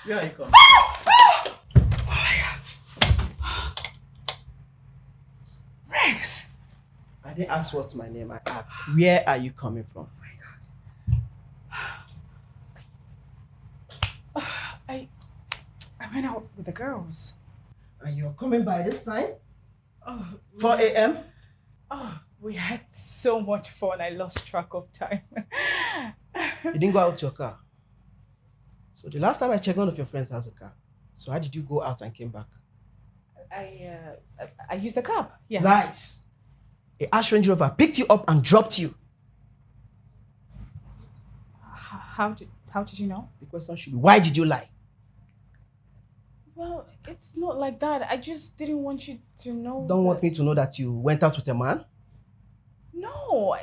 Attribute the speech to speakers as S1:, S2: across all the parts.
S1: Where are you coming?
S2: Oh my God. Rex!
S1: I didn't ask what's my name. I asked, where are you coming from?
S2: I went out with the girls.
S1: And you're coming by this time?
S2: Oh,
S1: 4 a.m.?
S2: Oh, we had so much fun. I lost track of time.
S1: You didn't go out to your car. So the last time I checked, none of your friends has a car. So how did you go out and came back?
S2: I used the cab. Yeah.
S1: Lies. A Ash Range Rover picked you up and dropped you.
S2: How did you know?
S1: The question should be, why did you lie?
S2: Well, it's not like that. I just didn't want you to know.
S1: Don't want me to know that you went out with a man?
S2: No.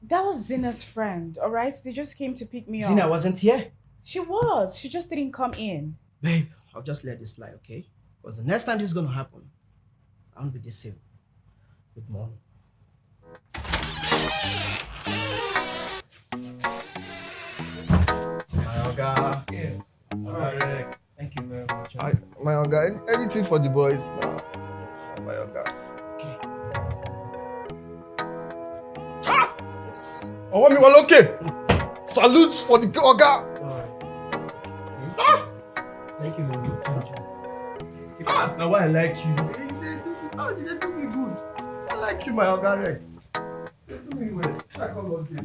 S2: That was Zina's friend, all right? They just came to pick me up.
S1: Zina wasn't here?
S2: She was. She just didn't come in.
S1: Babe, I'll just let this lie, okay? Because the next time this is going to happen, I won't be this safe. Good morning. My Oga. Yeah. All right. Thank you very much.
S3: My Oga, anything for the boys now. My Oga.
S1: Okay.
S3: Ah! Yes. Oh, me well okay. Salutes for the Oga.
S1: All right. Ah! Thank you very much.
S3: Ah, now why I like you. They do me good. I like you, my Oga Rex. They do me well. I come on this.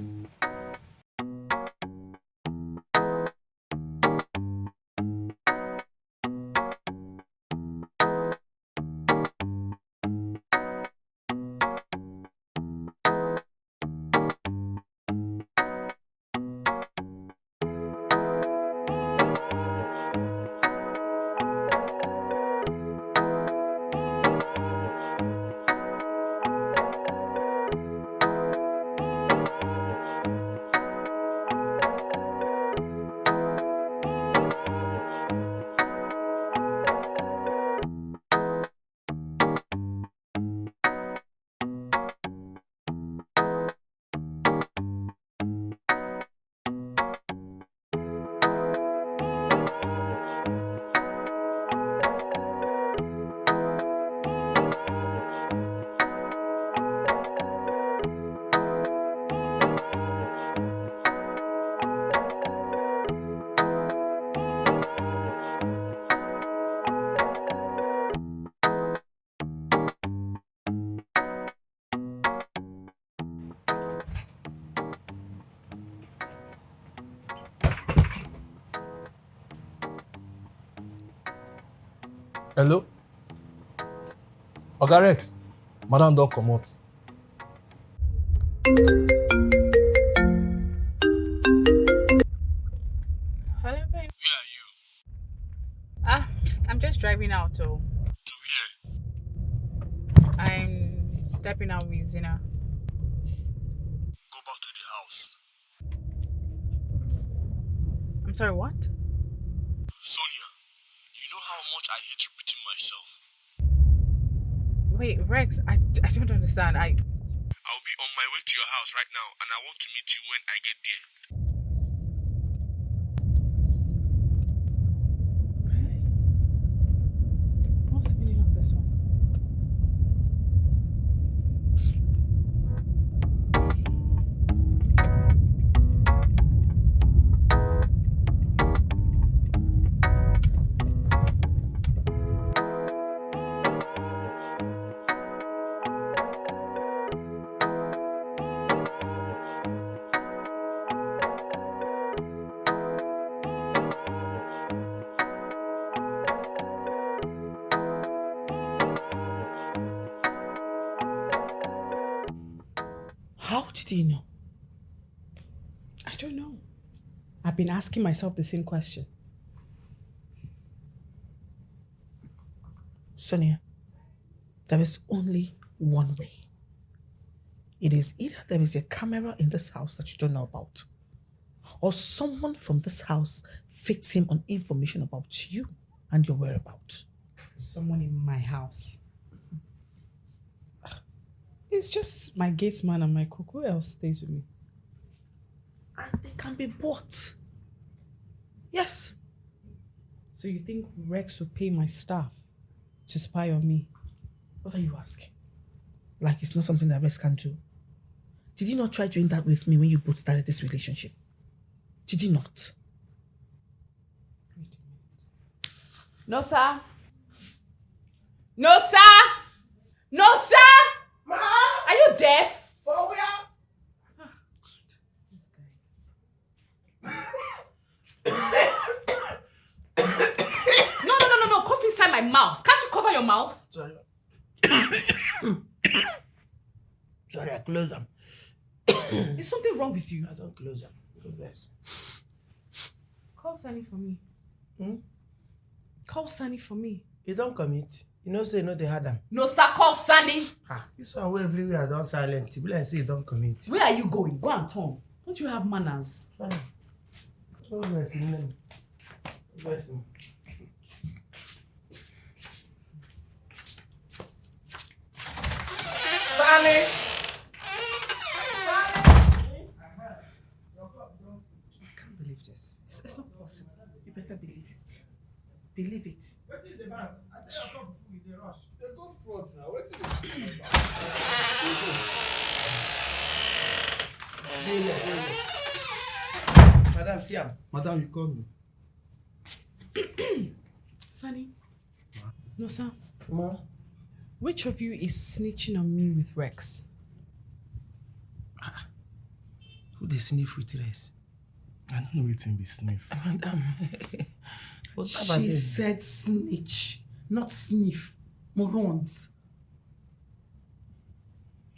S3: Hello? Oga Rex, madam don't come out.
S2: Hello, babe.
S4: Where are you?
S2: I'm just driving out,
S4: To
S2: oh.
S4: where?
S2: I'm stepping out with Zina.
S4: Go back to the house.
S2: I'm sorry, what?
S4: Sonia, you know how much I hate repeating myself.
S2: Wait, Rex, I don't understand.
S4: I'll be on my way to your house right now, and I want to meet you when I get there.
S2: What's the meaning of this one?
S1: How did you know?
S2: I don't know. I've been asking myself the same question.
S1: Sonia, there is only one way. It is either there is a camera in this house that you don't know about, or someone from this house fits him on information about you and your whereabouts.
S2: Someone in my house. It's just my gate man and my cook. Who else stays with me?
S1: And they can be bought. Yes.
S2: So you think Rex will pay my staff to spy on me?
S1: What are you asking? Like it's not something that Rex can do. Did you not try doing that with me when you both started this relationship? Did you not?
S2: Wait a minute. No, sir. No, sir. No, sir.
S3: Ma!
S2: Are you deaf?
S3: For where?
S2: This guy. No. Cough inside my mouth. Can't you cover your mouth?
S3: Sorry. Sorry, I close them.
S2: Is something wrong with you?
S3: I don't close them. Go this.
S2: Call Sunny for me.
S3: Hmm?
S2: Call Sunny for me.
S3: You don't commit. You know, say no, they had them.
S2: No, sir. Call Sunny.
S3: Ah, this one where everywhere I don't silent. You like say you don't commit.
S2: Where are you going? Go and turn. Don't you have manners?
S3: Oh, bless him. Bless him. Sally!
S1: I can't believe this. It's not possible. You better believe it. Believe it.
S3: What is the mass? I say I come with the rush. They go front now. What is Madam Siam. Madam, you call me.
S2: Sunny. No, sir.
S3: Ma?
S2: Which of you is snitching on me with Rex?
S3: Who they sniff with this?
S4: I don't know wetin be sniff.
S3: Madam.
S1: She said snitch, not sniff. Morons.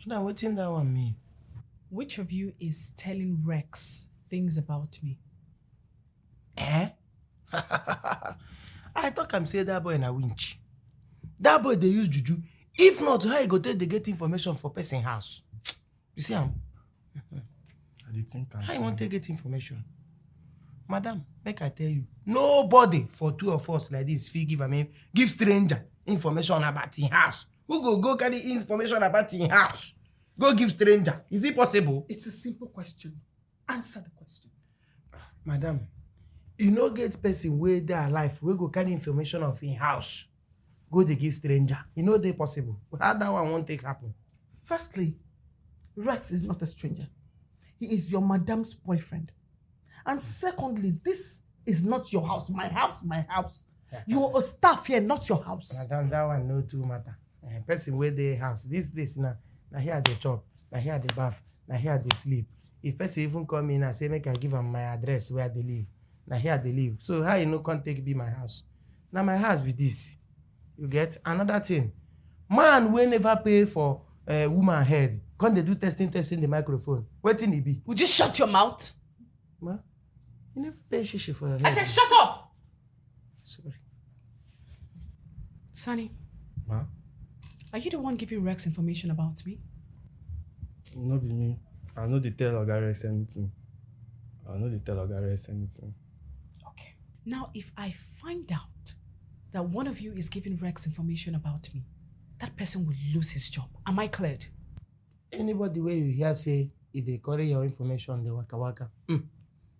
S3: Madam, what in that one mean?
S2: Which of you is telling Rex things about me?
S3: Eh? I thought I'm say that boy in a winch. That boy they use juju. If not, how you go take they get information for person house? You see him?
S4: I dey think am.
S3: How you want to get information? Madam, make I tell you, nobody for two of us like this feel give stranger information about his house. Who go carry information about his house? Go give stranger. Is it possible?
S1: It's a simple question. Answer the question.
S3: Madam, you no get person where they are alive, we go carry information of his house. Go they give stranger. You know they possible. How that one won't take happen?
S1: Firstly, Rex is not a stranger. He is your madam's boyfriend. And secondly, this is not your house. My house, my house. You're a staff here, not your house.
S3: Madam, that one no too matter. Person where they house. This place now here they chop, now here they bath, now here they sleep. If person even come in and say make I give them my address where they live, now here they live. So how you know can't take be my house? Now my house be this. You get another thing. Man will never pay for woman head. Can't they do testing the microphone? What thing it be?
S2: Would you shut your mouth?
S3: Ma, you never pay shishi for your head.
S2: I said shut up!
S3: Sorry.
S2: Sunny,
S4: Ma?
S2: are you the one giving Rex information about me?
S4: No be me. I no dey tell Oga Rex anything.
S2: Okay. Now, if I find out that one of you is giving Rex information about me, that person will lose his job. Am I cleared?
S3: Anybody where you hear say if they carry your information, they waka.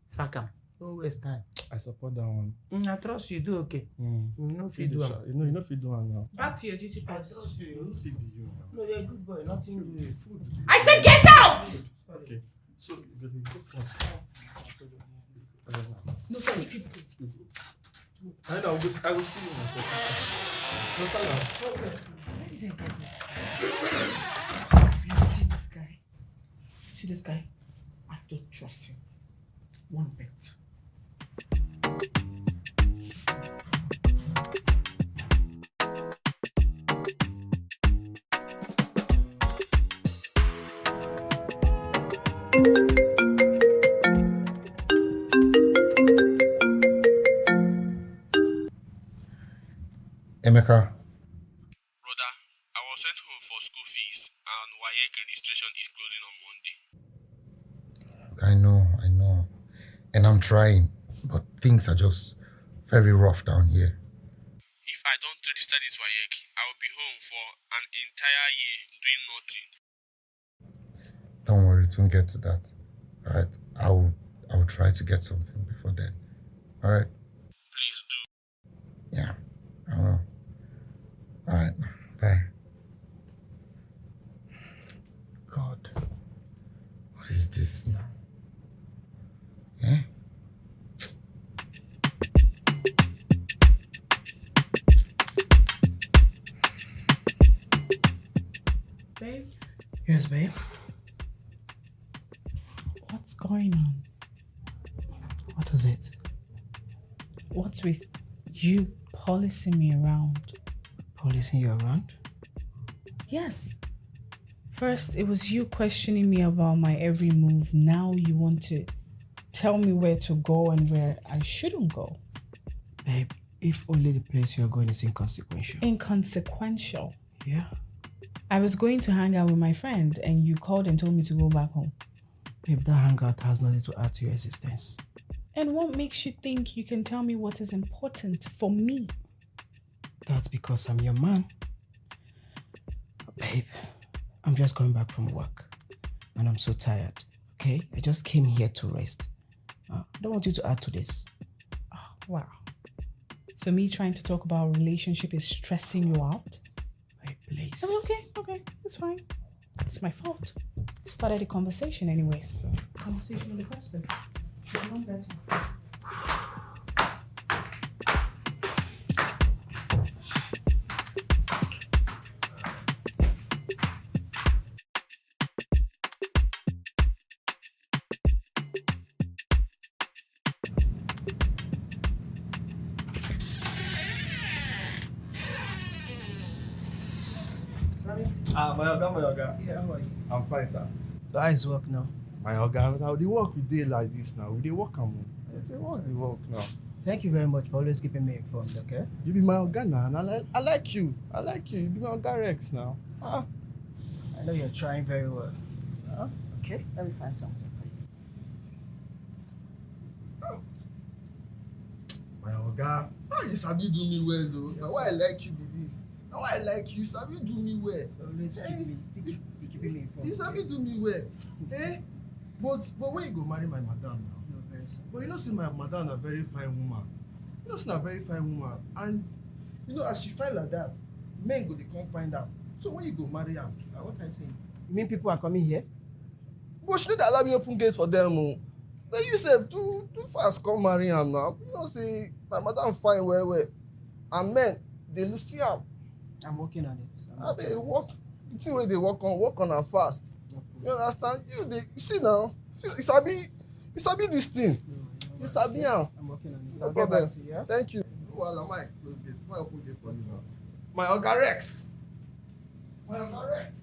S3: Sack 'em. No waste time.
S4: I support that one.
S3: I trust you do okay. You know if you do am.
S4: You no fit do am now.
S2: Back to your duty
S3: I
S2: post.
S3: trust you.
S4: No fit be you now.
S3: No, you're a good boy. Nothing to do.
S4: Food.
S2: I said get out!
S4: Okay. So you go front.
S2: No, sir, if you
S4: I know. I will see you now. No, sir.
S2: Where did I get this?
S1: You see this guy? See this guy? I don't trust him. One bit.
S5: Emeka,
S4: Brother, I was sent home for school fees and WAEC registration is closing on Monday.
S5: I know. And I'm trying, but things are just very rough down here.
S4: If I don't register this WAEC, I will be home for an entire year doing nothing.
S5: Don't worry, it won't get to that. Alright? I will try to get something before then. Alright?
S4: Please do.
S5: this now? Eh?
S2: Babe?
S1: Yes, babe.
S2: What's going on?
S1: What is it?
S2: What's with you policing me around?
S1: Policing you around?
S2: Yes. First, it was you questioning me about my every move. Now you want to tell me where to go and where I shouldn't go.
S1: Babe, if only the place you're going is inconsequential.
S2: Inconsequential.
S1: Yeah.
S2: I was going to hang out with my friend and you called and told me to go back home.
S1: Babe, that hangout has nothing to add to your existence.
S2: And what makes you think you can tell me what is important for me?
S1: That's because I'm your man. Babe, I'm just coming back from work and I'm so tired, okay? I just came here to rest. I don't want you to add to this.
S2: Oh, wow. So me trying to talk about a relationship is stressing you out?
S1: Babe, please.
S2: Okay, it's fine. It's my fault. Started the conversation anyway, so conversation in the first place. I know better.
S6: My Oga.
S1: Yeah, how are you?
S6: I'm fine, sir.
S1: So how is work now?
S6: My Oga, how the work we dey like this now? We dey work am. They work now.
S1: Thank you very much for always keeping me informed, okay?
S6: You be my Oga now, and I like you. You be my Oga Rex now.
S1: I know you're trying very well.
S6: Huh?
S1: Okay, let me find something for you.
S6: My Oga, how you sabi do me well though? Now why I like you be this? Now why I like you, sabi do me well.
S1: So let's keep keeping me informed.
S6: You sabi do me well. Eh? But when you go marry my madam now?
S1: No, very soon.
S6: But you know, see, my madam a very fine woman. You know, she's a very fine woman. And, you know, as she fine like that, men go, they come find out. So when you go marry her, what I saying?
S1: You mean people are coming here?
S6: But she need to allow me open gates for them. Oh. But you say, too fast come marry her now. You know, see, my madam fine well. And men, they lose see her.
S1: I'm working on it.
S6: They work, the thing where they work on her fast. You understand? You see now, you sabi this thing. You sabi now.
S1: I'm working on it.
S6: No
S1: I'll
S6: problem.
S1: get back to you, yeah?
S6: Thank you. Well, I might close gate. My open gate for you now. My Oga Rex. My Oga Rex.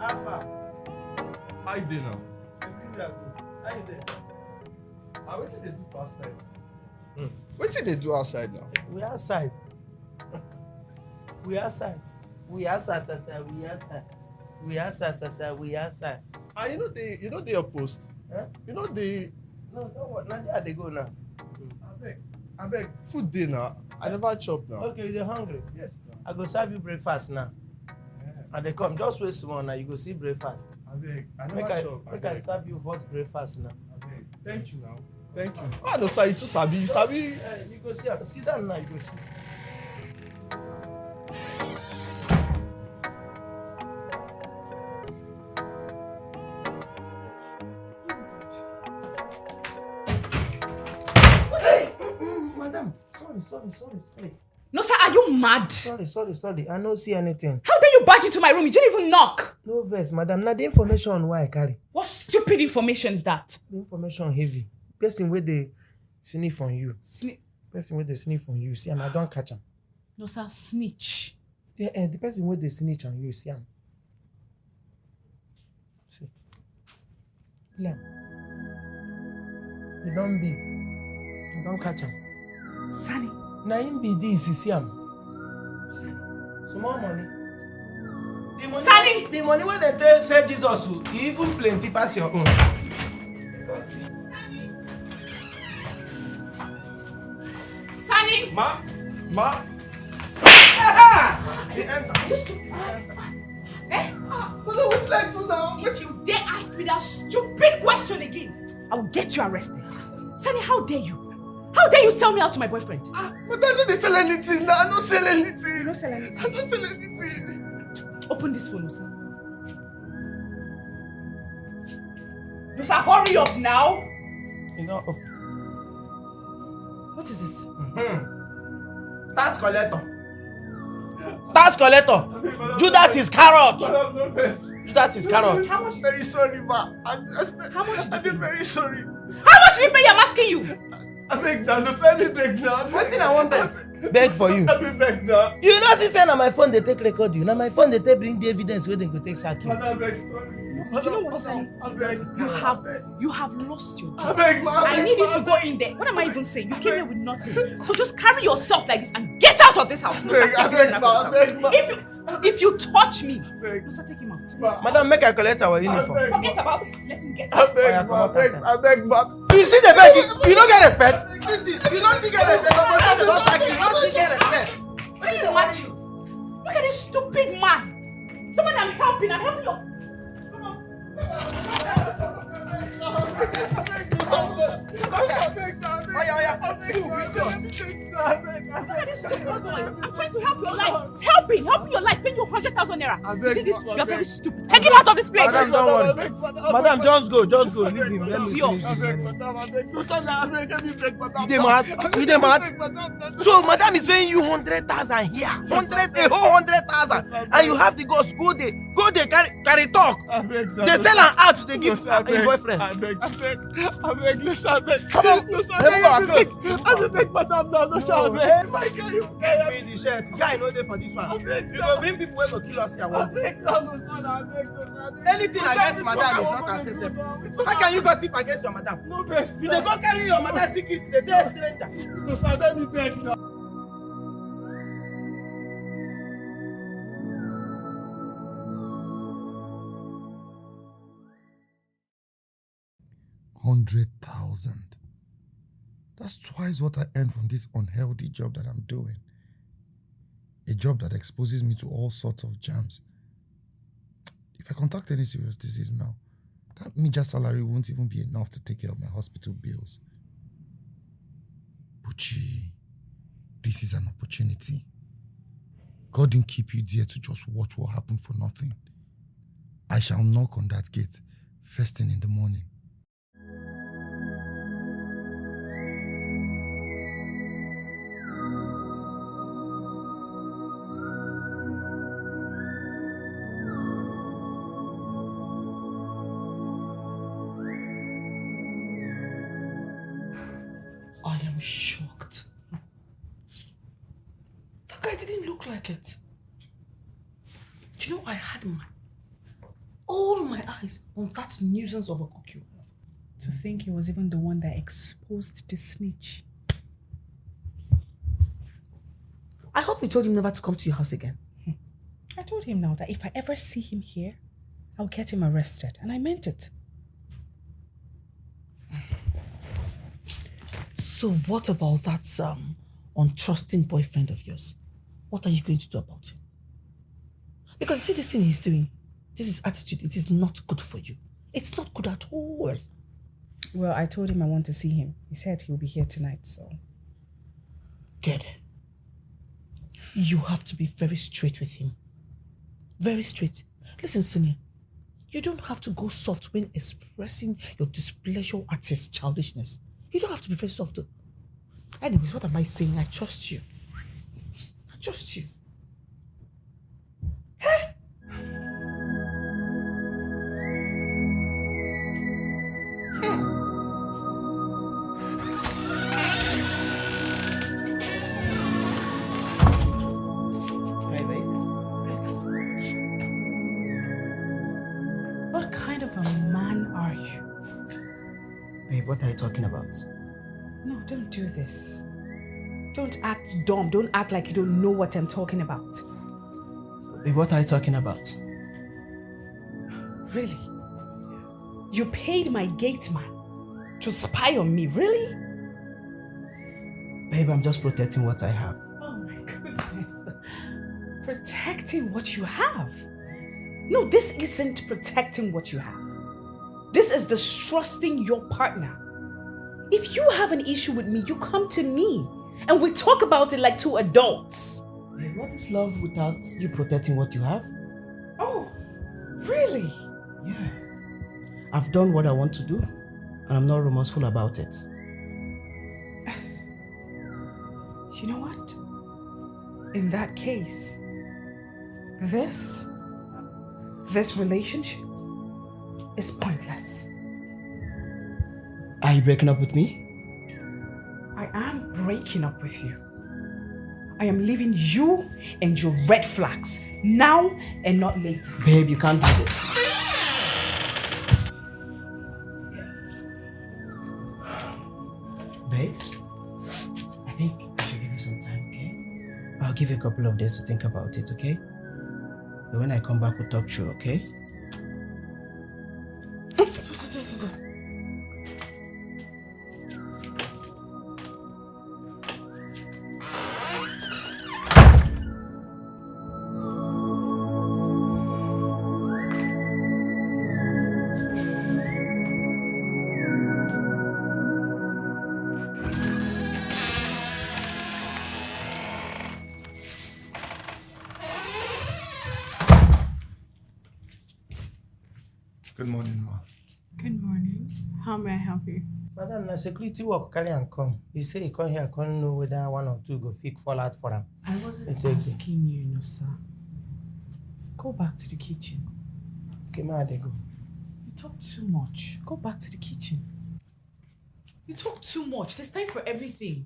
S1: Alpha.
S6: How you dey now?
S1: How you there?
S6: Wetin they do for outside? Wetin they do outside now?
S3: We outside. We outside.
S6: And you know they your post.
S3: Huh?
S6: You know they.
S3: No, don't worry. Now there they go now.
S6: I beg. Food day now. I never chop now.
S3: Okay, you're hungry.
S6: Yes. Now.
S3: I go serve you breakfast now. And they come, just wait small now, you go see breakfast.
S6: I beg. I never
S3: Make
S6: chop.
S3: I serve you hot breakfast now.
S6: I beg. Thank you now. Thank you. I know, sir. You too sabi. You sabi.
S3: You go see, sit down now, you go see. Hey! Madam, sorry.
S2: No, sir, are you mad?
S3: Sorry. I don't see anything.
S2: How dare you barge into my room? You didn't even knock.
S3: No verse, madam. Now the information why I carry.
S2: What stupid information is that?
S3: The information heavy. Person where they sniff on you. Person where they sniff on you. See, and I don't catch him.
S2: No, sir, snitch.
S3: Yeah, the person where they snitch on you. See him. See. Lamb. You don't be. You don't catch him.
S2: Sani.
S3: Now him be this. You see him. Small money.
S2: Sani!
S3: The money where they tell say Jesus, you even plenty pass your own.
S2: Sani!
S6: Ma.
S3: You enter.
S2: Eh?
S6: Madam, what's like to now?
S2: If you dare ask me that stupid question again, I will get you arrested. Sunny, how dare you? How dare you sell me out to my boyfriend?
S6: Madam, I don't sell anything now. I don't sell anything.
S2: You don't sell anything?
S6: I don't sell anything.
S2: Open this phone, Musa. Musa, hurry up now.
S3: You know.
S2: What is this?
S3: Tax collector. Tax collector. Judas is carrot.
S6: Madam, no face.
S3: Judas is carrot.
S2: How much?
S6: I'm very sorry, ma.
S2: How much did you
S6: I'm
S2: pay?
S6: very sorry.
S2: How much did you pay? I'm asking you.
S6: I beg now. No, send me beg now.
S3: What thing I want beg? Beg for you.
S6: I beg now.
S3: You know, she say na my phone they take record you. Na my phone they take bring the evidence where they go take sack you.
S6: Madam, I beg, sorry.
S2: You know what, Sunny?
S6: I beg.
S2: You have lost your
S6: I
S2: job.
S6: beg, ma.
S2: I need you to go in there. What am I even saying? You came here with nothing. So just carry yourself like this and get out of this house. No, sir, take this thing out of this house. If you touch me, no, sir, take him out.
S3: Madam, make I collect our uniform.
S2: Forget about it. Let him get
S6: I
S2: out.
S6: beg, ma. I beg, ma.
S3: You see the beg, you don't get respect. You don't think get respect. You don't think get respect.
S2: Can you imagine? Look at this stupid man. Someone I'm helping you. Look at this stupid boy. I'm trying to help your life. Helping your life. Paying you 100,000 naira. You think this? You're very stupid. Take him out of this place.
S3: Madam, don't worry. Madam, just go. Leave him. Let me finish this. You dey mad? So, madam is paying you 100,000 here. a whole 100,000. And you have the guts. Go there, carry talk. They sell an out, they give a boyfriend.
S6: I beg, listen, I beg.
S3: Come on,
S6: Listen,
S3: remove our clothes.
S6: I beg, madam, now, listen, I beg. My God, you
S3: Give me the shirt. Guy, no dey for this one. You go bring people who go kill us here
S6: I
S3: one day.
S6: beg, now, listen, I beg.
S3: Anything against madam is not acceptable. How can you gossip against your madam?
S6: No, best.
S3: You dey go carry your madam secret, they tell stranger.
S6: Listen, let me beg now.
S5: $100,000. That's twice what I earn from this unhealthy job that I'm doing. A job that exposes me to all sorts of jams. If I contract any serious disease now, that major salary won't even be enough to take care of my hospital bills. Buchi, this is an opportunity. God didn't keep you there to just watch what happened for nothing. I shall knock on that gate first thing in the morning.
S1: I am shocked. That guy didn't look like it. Do you know I had all my eyes on that nuisance of a cookie?
S2: To think he was even the one that exposed the snitch.
S1: I hope you told him never to come to your house again.
S2: I told him now that if I ever see him here, I'll get him arrested. And I meant it.
S1: So what about that untrusting boyfriend of yours? What are you going to do about him? Because see this thing he's doing, this is attitude, it is not good for you. It's not good at all.
S2: Well, I told him I want to see him. He said he'll be here tonight, so...
S1: Good. You have to be very straight with him. Very straight. Listen, Sonia, you don't have to go soft when expressing your displeasure at his childishness. You don't have to be very soft though. Anyways, what am I saying? I trust you. I trust you. Hey!
S3: Hey, babe.
S2: What kind of a man are you?
S3: Babe, what are you talking about?
S2: No, don't do this. Don't act dumb. Don't act like you don't know what I'm talking about.
S3: Babe, what are you talking about?
S2: Really? You paid my gate man to spy on me, really?
S3: Babe, I'm just protecting what I have.
S2: Oh my goodness. Protecting what you have? No, this isn't protecting what you have. This is distrusting your partner. If you have an issue with me, you come to me and we talk about it like two adults.
S3: Babe, what is love without you protecting what you have?
S2: Oh, really?
S3: Yeah. I've done what I want to do, and I'm not remorseful about it.
S2: You know what? In that case, this relationship is pointless.
S3: Are you breaking up with me?
S2: I am breaking up with you. I am leaving you and your red flags now and not later.
S3: Babe, you can't do this. Babe, I think I should give you some time, okay? I'll give you a couple of days to think about it, okay? But when I come back, we'll talk through, okay?
S5: Good morning, ma.
S2: Good morning. How may I help you?
S3: Madam, na security work carry and come. You say you come here, can't know whether one or two go fit fall out for him.
S2: I wasn't
S3: Okay.
S2: asking you, no, sir. Go back to the kitchen.
S3: Okay, ma, they go.
S2: You talk too much. Go back to the kitchen. You talk too much. There's time for everything.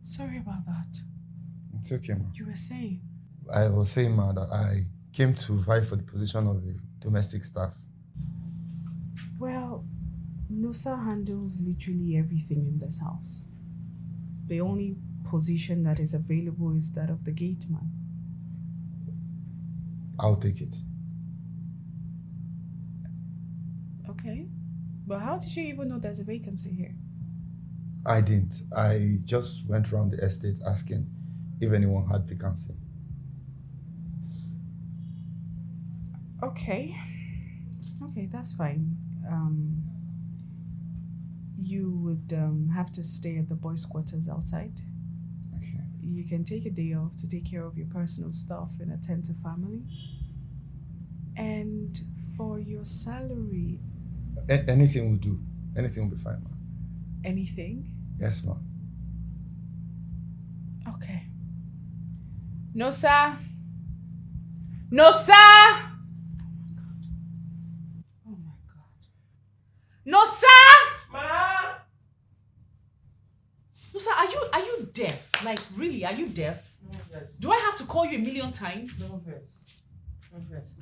S2: Sorry about that.
S5: It's okay, ma.
S2: You were saying?
S5: I was saying, ma, that I came to vie for the position of a domestic staff.
S2: Well, Nusa handles literally everything in this house. The only position that is available is that of the gate man.
S5: I'll take it.
S2: Okay. But how did you even know there's a vacancy here?
S5: I didn't. I just went around the estate asking if anyone had vacancy.
S2: Okay. Okay, that's fine. You would have to stay at the boys' quarters outside.
S5: Okay.
S2: You can take a day off to take care of your personal stuff and attend to family. And for your salary...
S5: Anything will do. Anything will be fine, ma.
S2: Anything?
S5: Yes, ma.
S2: Okay. No, sir. No, sir! Oh my God. No, sir!
S3: Ma!
S2: No, sir, are you deaf? Like, really, are you deaf?
S3: No verse.
S2: Do I have to call you a million times?
S3: No verse. No verse.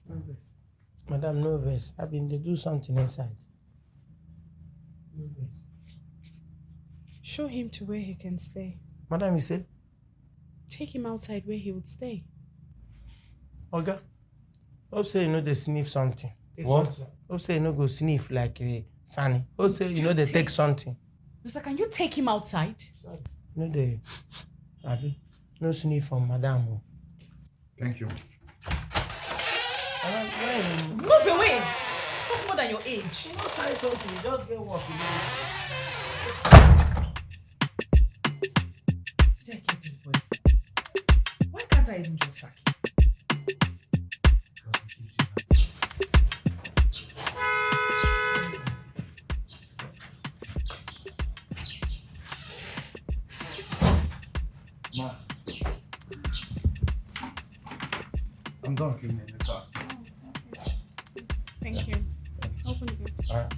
S3: No verse. Madam, no verse. I mean, they do something inside. No verse.
S2: Show him to where he can stay.
S3: Madam, you say?
S2: Take him outside where he would stay.
S3: Oga, hope say you know they sniff something.
S5: What?
S3: Hope say you know go sniff like a Sunny. Hope say you know they take something.
S2: Mister, can you take him outside?
S3: No they, Abi, no sniff from Madam.
S5: Thank you.
S2: Move away! Talk more than your age.
S3: You know, say something, you just get work.
S2: Did I get this boy? Why can't I even just sack him?
S5: Ma. I'm done cleaning the car.
S2: Thank you. Open the gate.
S5: All right.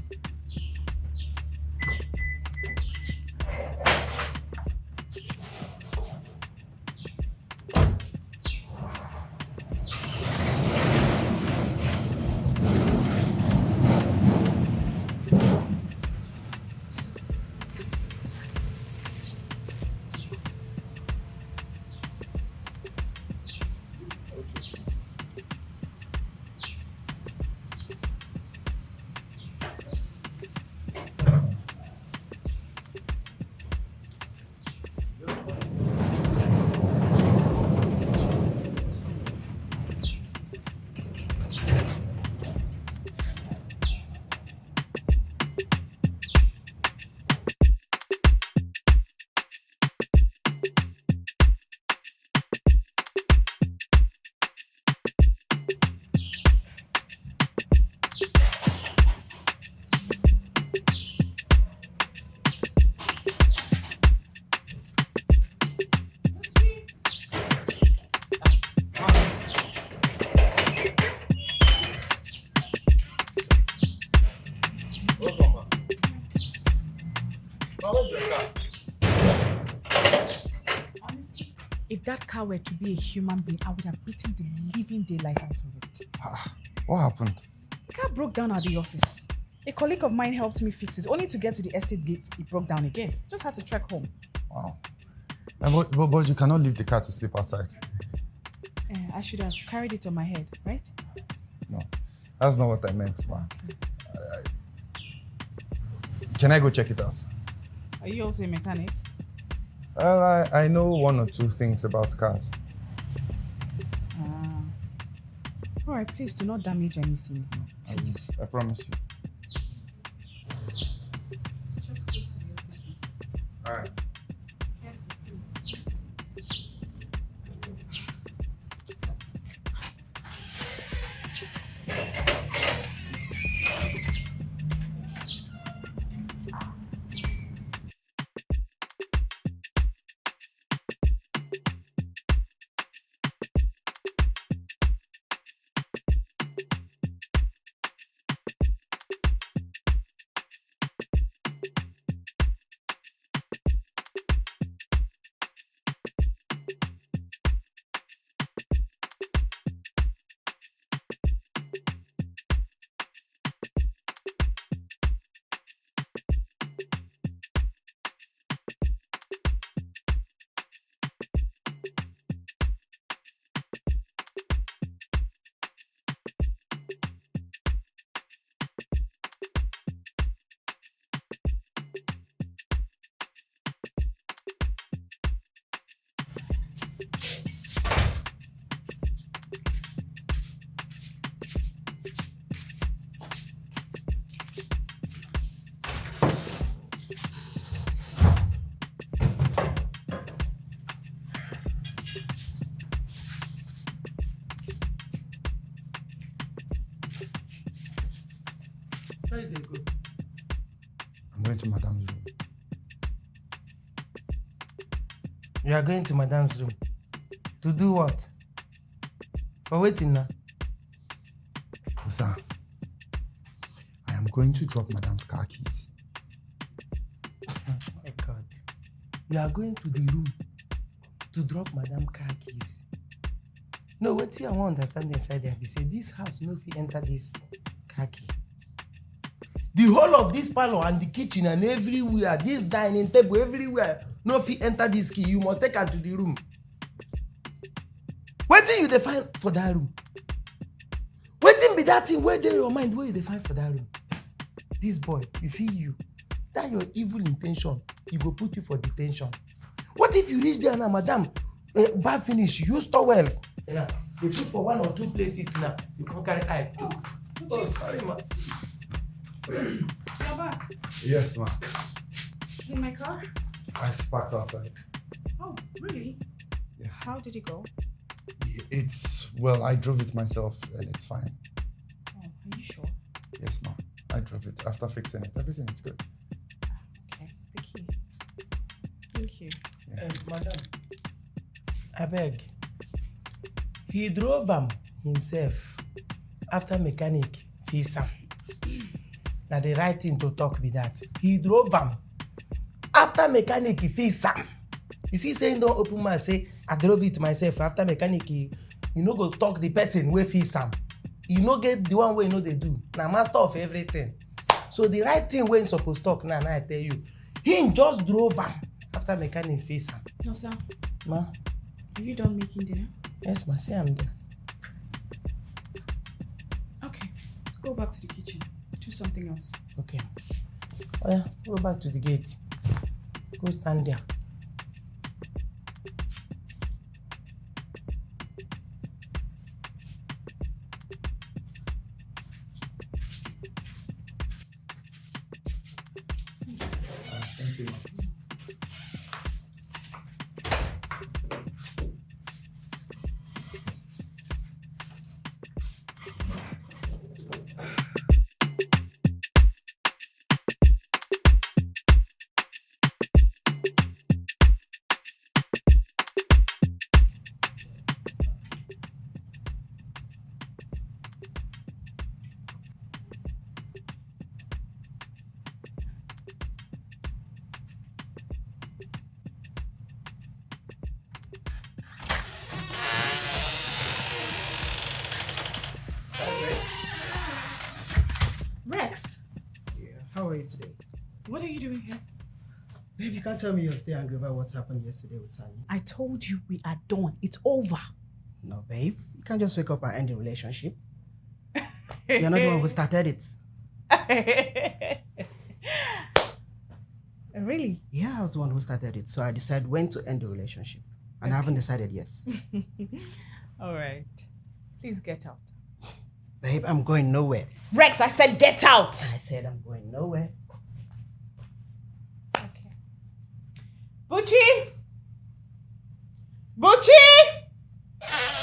S2: if that car were to be a human being, I would have beaten the living daylight out of it.
S5: What happened?
S2: The car broke down at the office. A colleague of mine helped me fix it. Only to get to the estate gate, it broke down again. Just had to trek home.
S5: Wow. But you cannot leave the car to sleep outside.
S2: I should have carried it on my head, right?
S5: No, that's not what I meant, man. Can I go check it out?
S2: Are you also a mechanic?
S5: Well, I know one or two things about cars.
S2: All right, please do not damage anything. Please.
S5: I promise you.
S2: It's just close to the estate.
S5: All right.
S2: Careful, please.
S3: Where they go?
S5: I'm going to Madam's room.
S3: You are going to Madam's room. To do what? For waiting now.
S5: Sir, I am going to drop Madam's car keys.
S3: My God. You are going to the room to drop Madam car keys. No, what I want to understand inside there. He said this house no fit enter this car key. The whole of this parlor and the kitchen and everywhere, this dining table, everywhere, no fit enter this key. You must take her to the room. Wetin you define for that room? Wetin be that thing where dey your mind where you define for that room? This boy, you see you, that your evil intention, he go put you for detention. What if you reach there now, madam, bad finish, you use towel. Yeah, you put for one or two places now, you can't carry eye. Oh, sorry, ma.
S2: Baba,
S5: Yes, ma'am.
S2: in my car?
S5: I parked outside.
S2: Oh, really?
S5: Yes.
S2: How did it go?
S5: Well, I drove it myself and it's fine.
S2: Oh, are you sure?
S5: Yes, ma'am. I drove it. After fixing it, everything is good.
S2: Okay, the key. Thank you.
S5: Yes.
S3: Madam, I beg. He drove himself after mechanic fix am. Na the right thing to talk be that. He drove after mechanic fix am. You see, saying don't open mouth say I drove it myself after mechanic. You no go talk the person wey fix am. You no get the one wey you know they do. Na master of everything. So the right thing wey you suppose talk now, I tell you, he just drove after mechanic fix am.
S2: No, sir.
S3: Ma,
S2: Are you done making dinner?
S3: yes, ma, say I'm there.
S2: Okay, go back to the kitchen. Do something else.
S3: Okay. Oh yeah, go back to the gate. Go stand there.
S5: Thank you, ma'am.
S3: you today.
S2: What are you doing here?
S3: Babe, you can't tell me you're still angry about what happened yesterday with Sunny.
S2: I told you we are done. It's over.
S3: No, babe. You can't just wake up and end the relationship. You're not the one who started it.
S2: Really?
S3: Yeah, I was the one who started it. So I decided when to end the relationship. And I haven't decided yet.
S2: All right. Please get out.
S3: Babe, I'm going nowhere.
S2: Rex, I said get out.
S3: I said I'm going nowhere.
S2: Okay. Bucci! Bucci!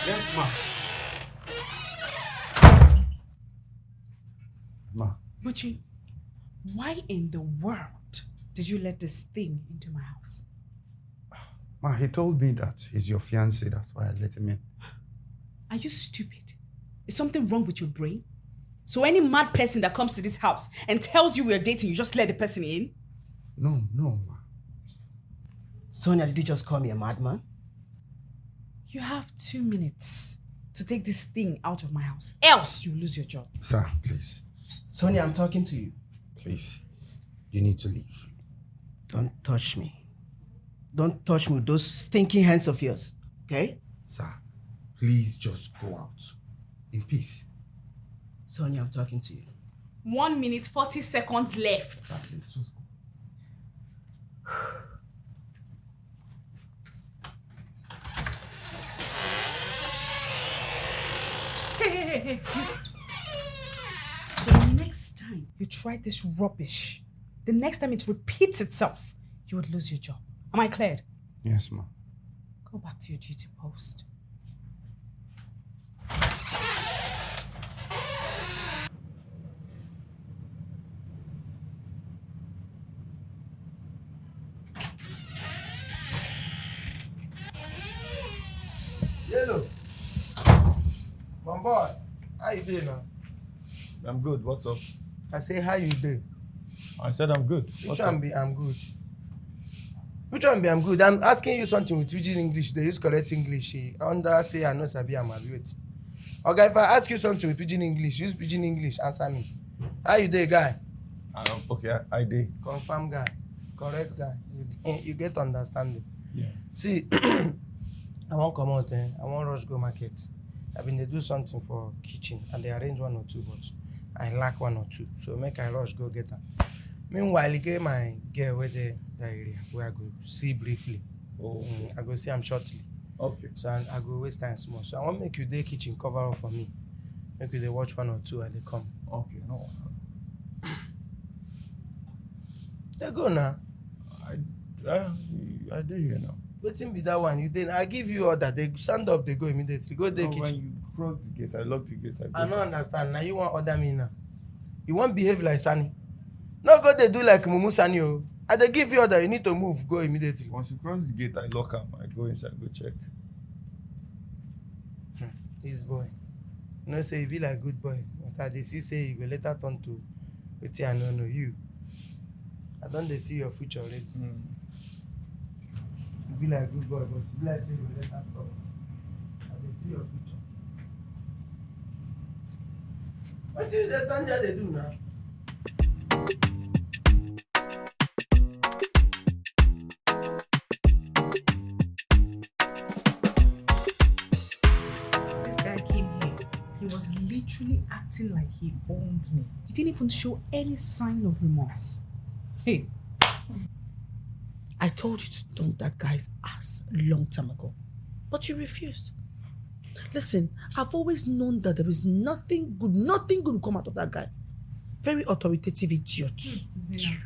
S5: Yes, ma. Ma.
S2: Bucci, why in the world did you let this thing into my house?
S5: Ma, he told me that he's your fiancé. That's why I let him in.
S2: Are you stupid? Is something wrong with your brain? So any mad person that comes to this house and tells you we're dating, you just let the person in?
S5: No, ma.
S3: Sonia, did you just call me a madman?
S2: You have 2 minutes to take this thing out of my house. Else you lose your job.
S5: Sir, please.
S3: Sonia, I'm talking to you.
S5: Please. You need to leave.
S3: Don't touch me. Don't touch me with those stinking hands of yours, okay?
S5: Sir, please just go out. In peace.
S3: Sonia, I'm talking to you.
S2: 1 minute, 40 seconds left.
S5: Sir, please just go.
S2: Hey. The next time you try this rubbish, the next time it repeats itself, you would lose your job. Am I cleared?
S5: Yes, ma.
S2: Go back to your duty post.
S3: Yellow. Boy, how you doing now?
S7: I'm good. What's up?
S3: I say, how you doing?
S7: I said I'm good.
S3: Which one be I'm good? Which one be I'm good? I'm asking you something with pidgin English. They use correct English. Under say I know sabi I'm wait. Okay, if I ask you something with pidgin English, use pidgin English. Answer me. How you doing, guy?
S7: Okay, I did.
S3: Confirm guy. Correct guy. You get understanding.
S7: Yeah.
S3: See, I won't come out. I won't rush go market. I been they do something for kitchen and they arrange 1 or 2, but I lack 1 or 2. So make I rush go get them. Meanwhile, he get my girl with the area where I go see briefly.
S7: Oh.
S3: I go see him shortly.
S7: Okay.
S3: So I go waste time small. So I want make you the kitchen cover up for me. Make you they watch 1 or 2 and they come.
S7: Okay. No.
S3: They go now.
S7: I did here now.
S3: Waiting be that one. You then I give you order. They stand up. They go immediately. Go the
S7: No,
S3: kitchen.
S7: when you cross the gate, I lock the gate.
S3: I don't understand. Now you want order me now. You want behave like Sunny. No go they do like Mumu Sunny. Oh. I they give you order. You need to move. Go immediately.
S7: Once you cross the gate, I lock him. I go inside, go check.
S3: This boy. You know say he be like good boy. But they see say you go later turn to wetin I no know you. I don't they see your future already. You be like good boy, but you be like say you go later stop. I they see your future. What you they stand there they do now?
S2: This guy came here. He was literally acting like he owned me. He didn't even show any sign of remorse. Hey.
S1: I told you to dump that guy's ass a long time ago, but you refused. Listen, I've always known that there is nothing good will come out of that guy. Very authoritative idiot.
S2: Zina,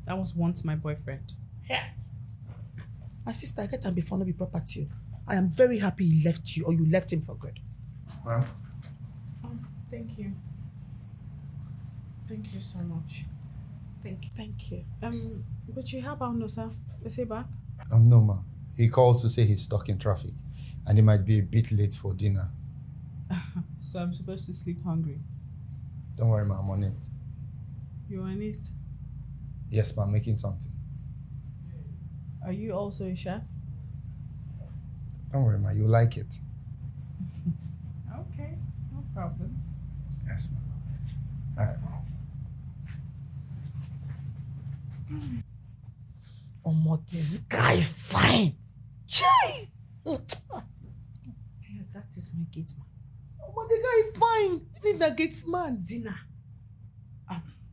S2: that was once my boyfriend.
S1: Yeah. My sister, I get him before no be property. I am very happy he left you or you left him for good.
S5: Ma'am?
S2: Oh, thank you. Thank you so much.
S1: Thank you.
S2: But you how about Nosa? Is he back?
S5: No, ma. He called to say he's stuck in traffic and he might be a bit late for dinner.
S2: So I'm supposed to sleep hungry.
S5: Don't worry, ma. I'm on it.
S2: You're on it?
S5: Yes, ma. I'm making something.
S2: Are you also a chef?
S5: Don't worry, ma. You like it.
S2: Okay, no problems.
S5: Yes, ma. All right, ma.
S1: This guy fine. Chai!
S2: See, that is my gate man.
S1: The guy fine. Even the gate man.
S2: Zina.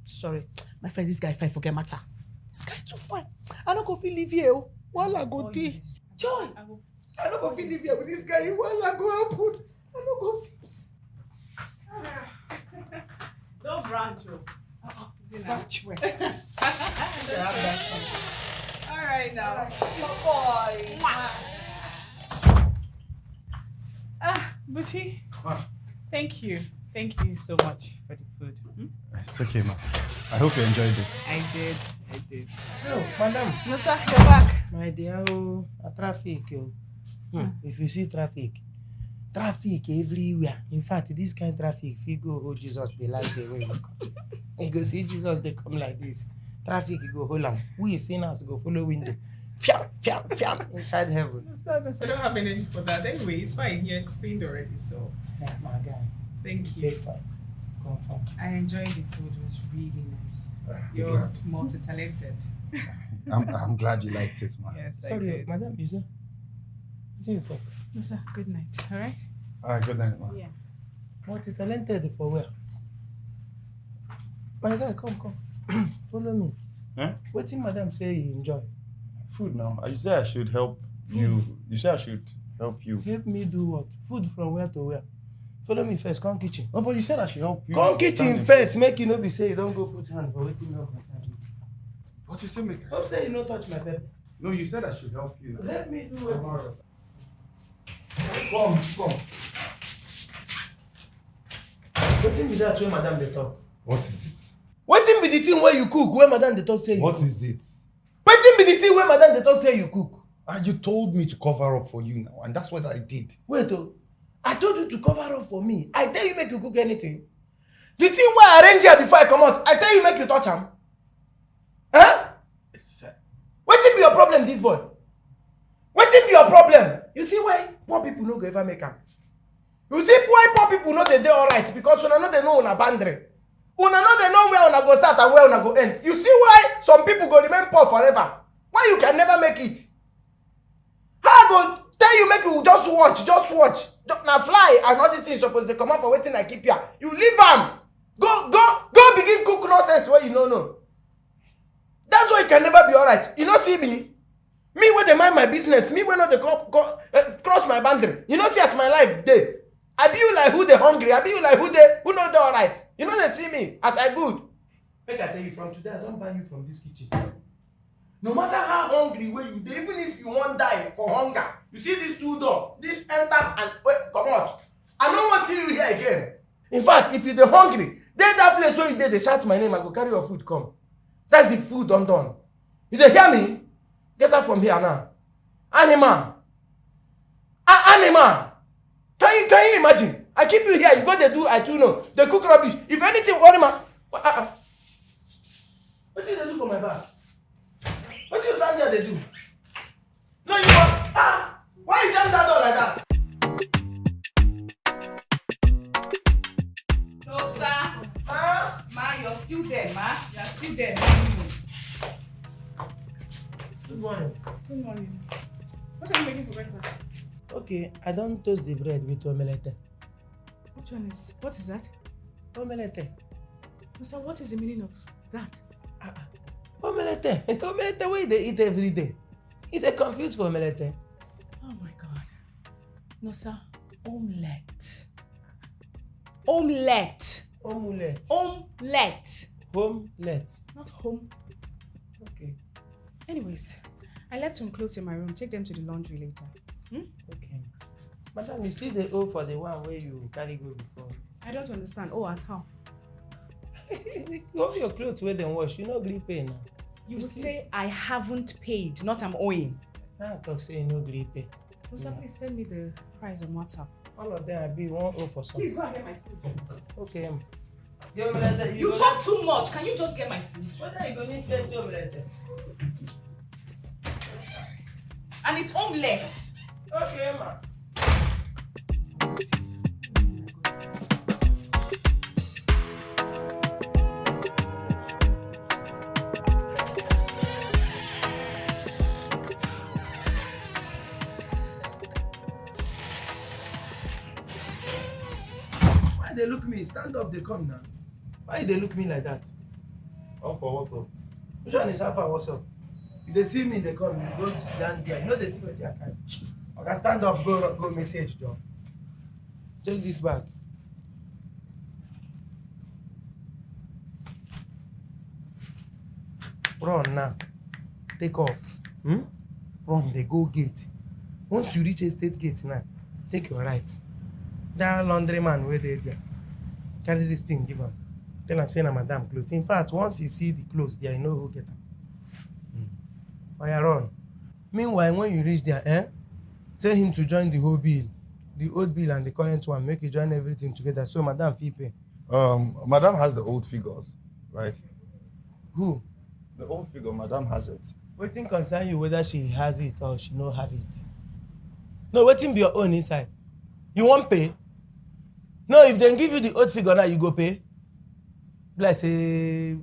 S1: Sorry. My friend, this guy fine, forget matter. This guy too fine. I don't go feel live here. While I go day. Joy! I don't go feel live here with this guy. While I go happen. I don't go fit.
S2: Don't branch. Zina.
S1: Branch where?
S2: All right now. Buchi. Thank you. Thank you so much for the food.
S7: It's okay, ma. I hope you enjoyed it.
S2: I did.
S3: Hello, madam.
S2: No, sir, you're back.
S3: My dear, traffic. If you see traffic everywhere. In fact, this kind of traffic, if you go, oh Jesus, they like the way you come. You go see Jesus, they come like this. Traffic, you go hold on. We sinners go follow window. Fiam, inside heaven.
S2: No, sir, I don't have energy for that. Anyway, it's fine. You explained already, so.
S3: Yeah, my guy.
S2: Thank you.
S3: Take 5. Confirm.
S2: I enjoyed the food. It was really nice. You're
S7: glad.
S2: multi-talented.
S7: I'm glad you liked it, ma.
S2: Yes, I
S3: Sorry,
S2: did.
S3: madam, you say? What do you talk?
S2: No, sir. Good night. All right?
S7: All right, good night, ma.
S2: Yeah.
S3: Multi-talented for where? My guy, come. Follow me.
S7: Huh?
S3: What did madam say you enjoy?
S7: Food now. You said I should help you. You said I should help you.
S3: Help me do what? Food from where to where? Follow me first, come kitchen.
S7: No, but you said I should help you.
S3: Come kitchen
S7: Standing.
S3: first, make you no be say you don't go put hand for waiting no concern you.
S7: What you say, make?
S3: Hope say you no touch my pepper.
S7: No, you said I should help you. Now.
S3: Let me do it.
S7: Come.
S3: Wetin be that way madam dey talk?
S7: What is it?
S3: Wetin be the thing where you cook where madam dey talk say you
S7: What
S3: cook?
S7: is it?
S3: Wetin be the thing where madam dey talk say you cook?
S7: And you told me to cover up for you now, and that's what I did.
S3: Wait I told you to cover up for me. I tell you make you cook anything. The thing where I arrange here before I come out, I tell you make you touch am. Huh? Wetin be your problem this boy? Wetin be your problem? You see why poor people no go ever make am? You see why poor people no dey alright because una no dey know una boundary. Una no dey know where una go start and where una go end. You see why some people go remain poor forever? Why you can never make it? How I go tell you make you just watch. Now fly and all these things supposed to come out for waiting I keep here. You leave am. Go begin cook nonsense where you know. That's why you can never be alright. You know see me? Me when they mind my business, me when they cross my boundary. You know see as my life day. I be you like who they hungry, I be you like who know they alright. You know they see me as I good. Make I tell you from today, I don't buy you from this kitchen. No matter how hungry where you dey, even if you won't die for hunger, you see these 2 doors, this enter and come out. I don't want to see you here again. In fact, if you dey hungry, then that place where you dey, they shout my name, I go carry your food come. That's the food done. You dey hear me? Get out from here now. Animal. Animal. Can you imagine? I keep you here, you go dey do, I too know. They cook rubbish. If anything, animal. What do they do for my back? What you stand there they do? No, you want why you jam that door like that?
S2: No, sir. Ma, you're still there, ma. You're still there.
S3: Good morning.
S2: Good morning. What are you making for breakfast?
S3: Okay, I don't toast the bread with omelette.
S2: Which one is? What is that?
S3: Omelette.
S2: No, sir, what is the meaning of that?
S3: Omelette. Omelette wey they eat every day. You dey confused for omelette.
S2: Oh my God. No, sir. Omelette. Omelette.
S3: Omelette.
S2: Omelette.
S3: Omelette.
S2: Not home.
S3: Okay.
S2: Anyways, I left some clothes in my room. Take them to the laundry later.
S3: Okay. Madam, you still dey owe for the one where you carry go before.
S2: I don't understand. Oh, as how?
S3: All your clothes where dem wash, you no gree pay now.
S2: You will say I haven't paid, not I'm owing.
S3: Now I talk say you no gree pay.
S2: No, sir, please send me the price on WhatsApp.
S3: All of them I be one owe for something.
S2: Please go and get my food.
S3: Okay. The omelette,
S2: You talk too much. Can you just get my food?
S3: Whether you go need get the omelette?
S2: And it's omelette.
S3: Okay, ma. Why they look me? Stand up, they come now. Why they look me like that?
S7: How for what?
S3: Which one is Alpha? What's up? If they see me, they come. You go sit down there. You know they see what I can. Okay, stand up, go message, John. Take this back. Run now. Take off. Run, they go gate. Once you reach estate gate now, take your right. That laundry man where they there. Carry this thing, give him. Tell him say na madam clothes. In fact, once you see the clothes there, you know who get them. Why run? Meanwhile, when you reach there, tell him to join the whole bill. The old bill and the current one, make you join everything together. So madam fee pay.
S7: Madam has the old figures, right?
S3: Who?
S7: The old figure, madam has it.
S3: Waiting concern you whether she has it or she no have it. No, waiting be your own inside. You won't pay? No, if they give you the old figure now, you go pay. Like say,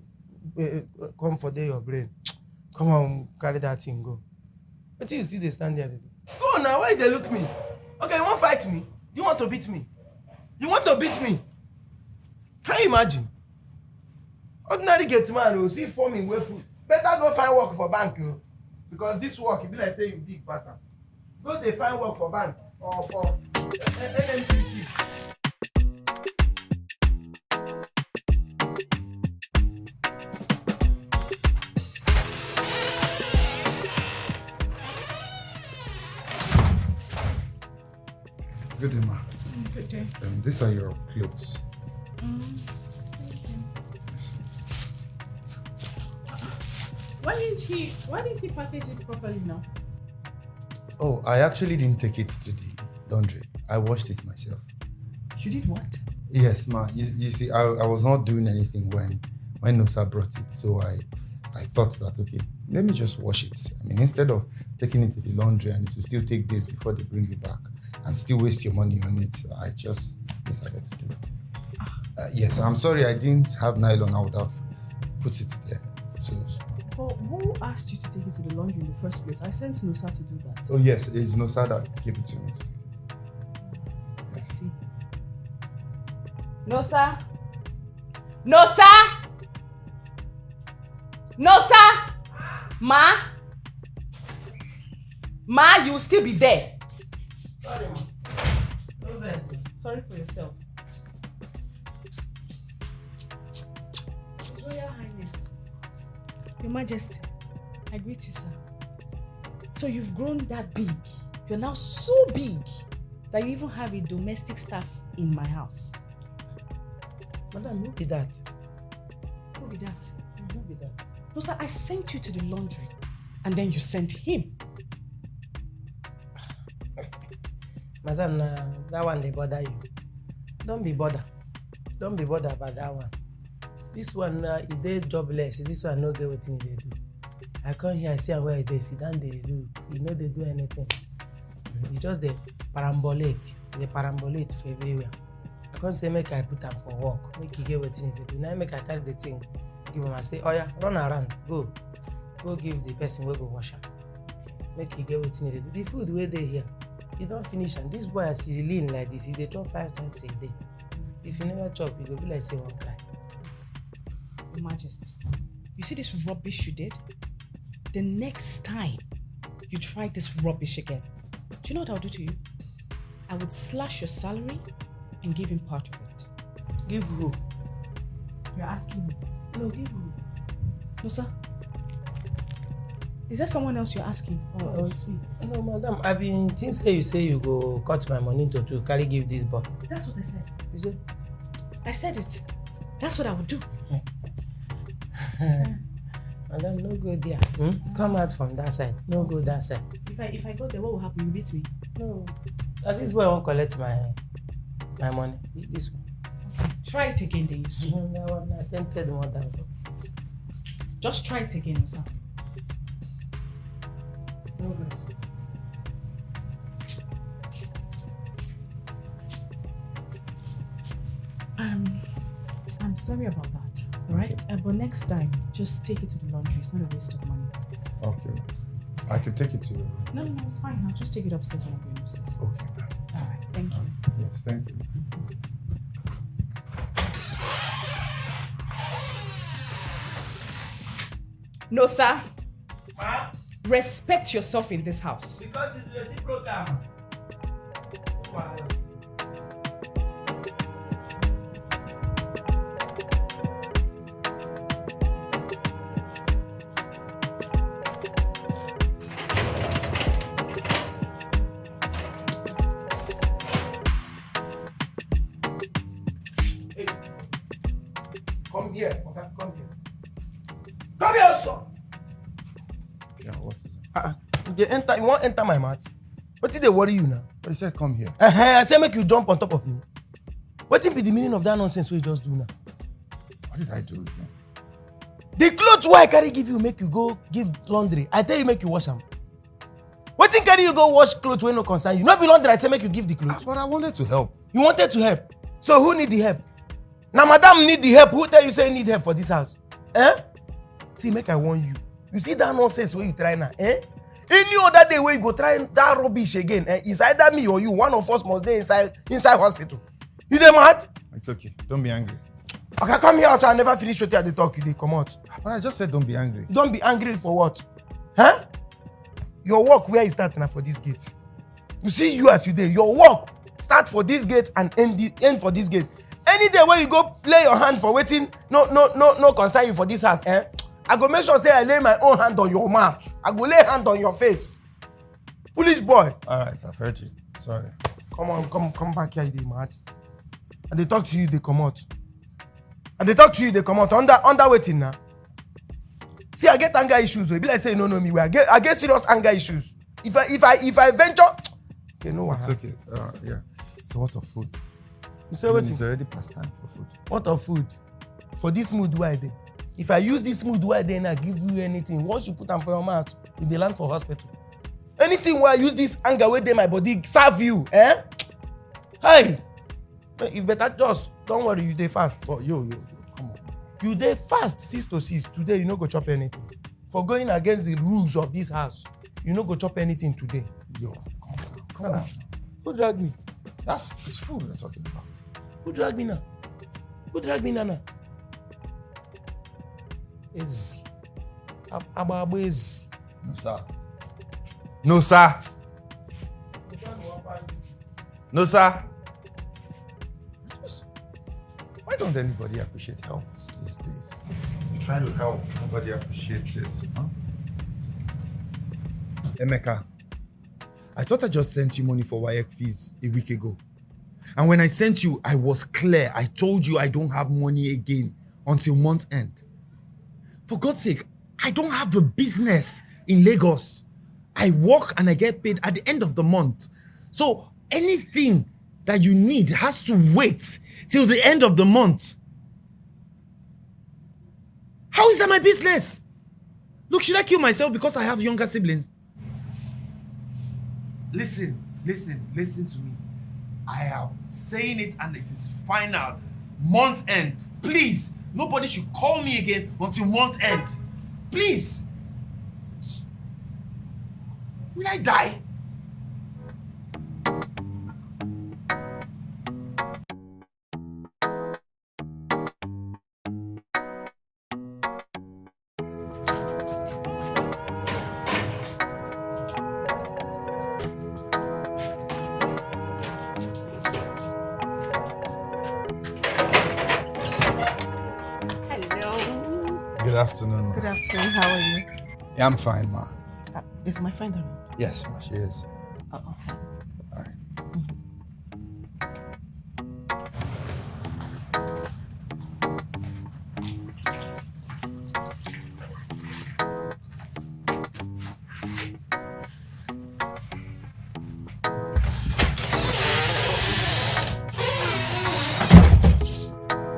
S3: come for day your brain. Come on, carry that thing, go. But you still they stand there. Go now, why they look me? Okay, you won't fight me? You want to beat me? You want to beat me? Can you imagine? Ordinary gate man will see forming way food. Better go find work for bank, because this work, it be like say you big person. Go they find work for bank or for NMTC.
S5: Good day, ma.
S2: Good day.
S5: These are your clothes.
S2: Thank you. Why didn't he package it properly now?
S5: Oh, I actually didn't take it to the laundry. I washed it myself.
S2: You did what?
S5: Yes, ma. You see, I was not doing anything when Nosa brought it, so I thought that, okay, let me just wash it. I mean, instead of taking it to the laundry and it will still take days before they bring it back and still waste your money on it, I just decided to do it. Yes, I'm sorry I didn't have nylon. I would have put it there. So.
S2: But who asked you to take it to the laundry in the first place? I sent Nosa to do that.
S5: Oh yes, it's Nosa that gave it to me.
S2: I see. Nosa? Nosa? Nosa? Ma? Ma, you will still be there.
S3: Sorry, ma. No verse.
S2: Sorry for yourself. Royal Highness, Your Majesty, I greet you, sir. So you've grown that big. You're now so big that you even have a domestic staff in my house.
S3: Madam, who be that?
S2: Who be that?
S3: Who be that?
S2: No, sir, I sent you to the laundry and then you sent him.
S3: Madam, that one they bother you. Don't be bothered. Don't be bothered about that one. This one, if they jobless, this one no get what they do. I come here, I see where they sit down, they look. You know they do anything. You just they parambolate. They parambolate for everywhere. I can't say make I put them for work. Make you get what they do. Now make I carry the thing. Give them, I say, oh yeah, run around. Go give the person where go wash them. Make you get what they do. The food where they here. You don't finish, and this boy as he lean like this, they chop 5 times a day. If you never chop, you go be like say one cry.
S2: Your Majesty, you see this rubbish you did? The next time you try this rubbish again, do you know what I'll do to you? I would slash your salary and give him part of it.
S3: Give who?
S2: You're asking me.
S3: No, give who?
S2: No, sir. Is there someone else you're asking? Or it's me?
S3: No, madam. I been think say you go cut my money to carry give this boy.
S2: That's what I said.
S3: You say?
S2: I said it. That's what I would do.
S3: Madam, no go there. Come out from that side. No go that side.
S2: If I go there, what will happen? You beat me?
S3: No. This boy won't collect my money. This one.
S2: Okay. Try it again, then you see.
S3: That one I tempted more than.
S2: Just try it again, sir.
S3: No grace.
S2: I'm sorry about that. Right? But next time, just take it to the laundry. It's not a waste of money.
S5: Okay, ma'am. I could take it to.
S2: No, it's fine. I'll just take it upstairs when I'm going upstairs.
S5: Okay, ma'am.
S2: All right. Thank you.
S5: Yes, thank you.
S2: No, sir.
S3: Ma?
S2: Respect yourself in this house.
S3: Because it's reciprocal. Wow. Hey. Come here, okay? Come here. Come here, son.
S7: Yeah, what is it?
S3: You want enter my mouth? What did they worry you now?
S7: But you said come here.
S3: I say make you jump on top of me. What be the meaning of that nonsense we just do now?
S7: What did I do again?
S3: The clothes why I carry give you make you go give laundry. I tell you make you wash them. What thing carry you go wash clothes when no concern you? Not be laundry, I say make you give the clothes.
S7: But I wanted to help.
S3: You wanted to help. So who need the help? Now madam need the help. Who tell you say you need help for this house? Eh? See, make I warn you. You see that nonsense where you try now? Eh? Any other day where you go try that rubbish again, eh? It's either me or you. One of us must stay inside hospital. You dey mad?
S7: It's okay. Don't be angry.
S3: Okay, come here so I never finish what they talk. You dey come out.
S7: But I just said don't be angry.
S3: Don't be angry for what? Huh? Your work where is starting for this gate? You see you as you dey. Your work start for this gate and end for this gate. Any day where you go lay your hand for waiting, no concern you for this house, eh? I go make sure say I lay my own hand on your mouth. I go lay hand on your face. Foolish boy.
S7: All right, I've heard you. Sorry.
S3: Come on, come back here, you dey mad. And they talk to you, they come out. And they talk to you, they come out. Under waiting now. See, I get anger issues. It be like say no me. I get serious anger issues. If I venture, okay, no one.
S7: It's okay. Yeah. So what's of food?
S3: You say what?
S7: It's already past time for food.
S3: What of food? For this mood where I dey. If I use this mood where I dey and I give you anything, once you put them for your mouth, you dey land for hospital. Anything where I use this anger where dey my body serve you, eh? Hey, you better just don't worry. You dey fast.
S7: Oh, yo, come on.
S3: You dey fast 6 to 6. Today you no go chop anything. For going against the rules of this house, you no go chop anything today.
S7: Yo, calm down.
S3: Who drag me?
S7: It's food we're talking about.
S3: Who drag me now? Who drag me now? Is Ababa is.
S7: No, sir. No, sir. No, sir. Why don't anybody appreciate help these days? You try to help, nobody appreciates it. Huh? Emeka, I thought I just sent you money for WAEC fees a week ago. And when I sent you, I was clear. I told you I don't have money again until month end. For God's sake, I don't have a business in Lagos. I work and I get paid at the end of the month. So anything that you need has to wait till the end of the month. How is that my business? Look, should I kill myself because I have younger siblings? Listen to me. I am saying it and it is final. Month end. Please, nobody should call me again until month end. Please. Will I die? Good afternoon, ma.
S1: Good afternoon. How are you?
S7: Yeah, I'm fine, ma.
S1: Is my friend around?
S7: Yes, ma, she is.
S1: Oh, okay.
S7: All right.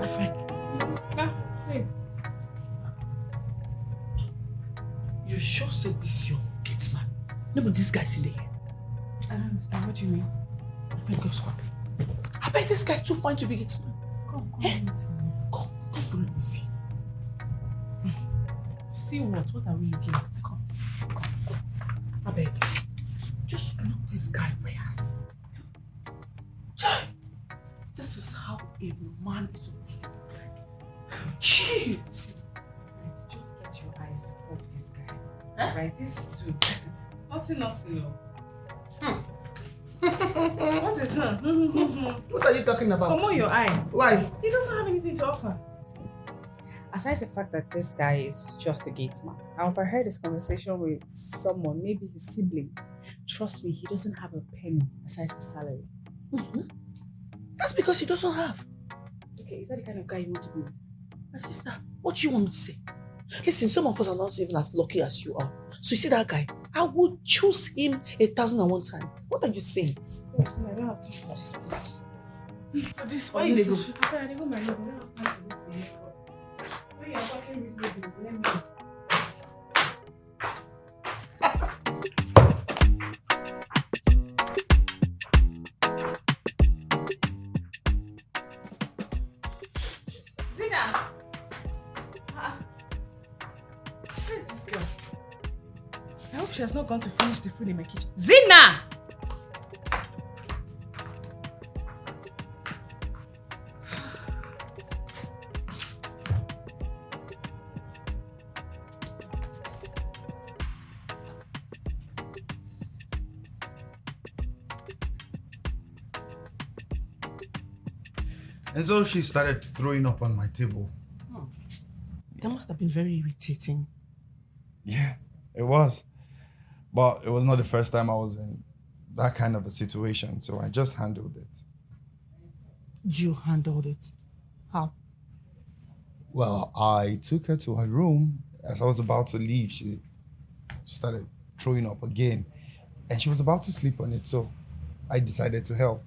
S1: My friend. You sure said this is your gate man? No, but this guy's in there.
S2: I don't understand. What do you mean?
S1: I bet guess what? I bet this guy too fine to be gate man.
S2: Come.
S1: Come, follow me, see.
S2: See what? What are we looking at?
S1: Come. I beg. Just look this guy well. This is how a man is supposed to be like. Jeez.
S2: Just get your eyes is of this guy. Huh? Right, this dude. Nothing, no. What is her?
S3: What are you talking about?
S2: Come on your eye.
S3: Why?
S2: He doesn't have anything to offer. Aside the fact that this guy is just a gate man, I overheard his conversation with someone, maybe his sibling. Trust me, he doesn't have a penny aside his salary.
S1: That's because he doesn't have.
S2: Okay, is that the kind of guy you want to be?
S1: My sister, what do you want me to say? Listen, some of us are not even as lucky as you are. So you see that guy? I would choose him 1,001 times. What are you saying?
S2: Listen, I don't have time for this, please.
S1: For this, why you go?
S2: I don't have time for this. When you are talking reasonably, let me know. She has not gone to finish the food in my kitchen. Zina!
S7: And so she started throwing up on my table.
S1: That must have been very irritating.
S5: Yeah, it was. But it was not the first time I was in that kind of a situation, so I just handled it.
S1: You handled it? How?
S5: Well, I took her to her room. As I was about to leave, she started throwing up again. And she was about to sleep on it, so I decided to help.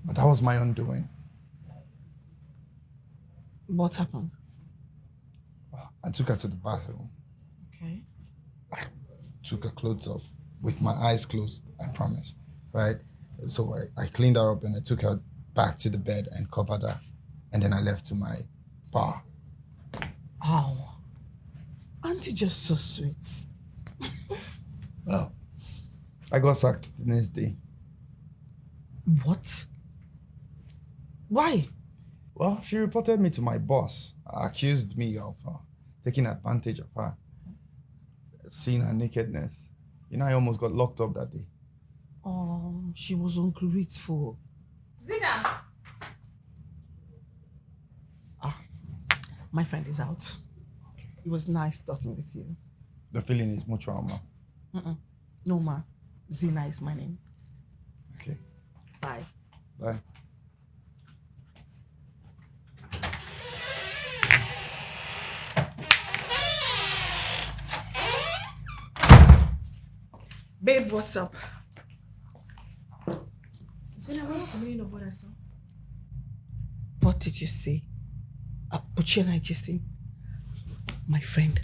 S5: But that was my undoing.
S1: What happened?
S5: I took her to the bathroom.
S1: Okay.
S5: I took her clothes off with my eyes closed, I promise, right? So I cleaned her up and I took her back to the bed and covered her. And then I left to my bar.
S1: Oh, auntie just so sweet.
S5: Well, I got sacked the next day.
S1: What? Why?
S5: Well, she reported me to my boss, accused me of taking advantage of her, seeing her nakedness. You know, I almost got locked up that day.
S1: Oh, she was ungrateful.
S2: Zina!
S1: My friend is out. It was nice talking with you.
S5: The feeling is mutual, ma.
S1: No, ma. Zina is my name.
S5: Okay.
S1: Bye.
S5: Bye.
S1: Babe, what's up?
S2: Zina, what was the meaning of what I saw?
S1: What did you say? Buchi and I gisting? My friend,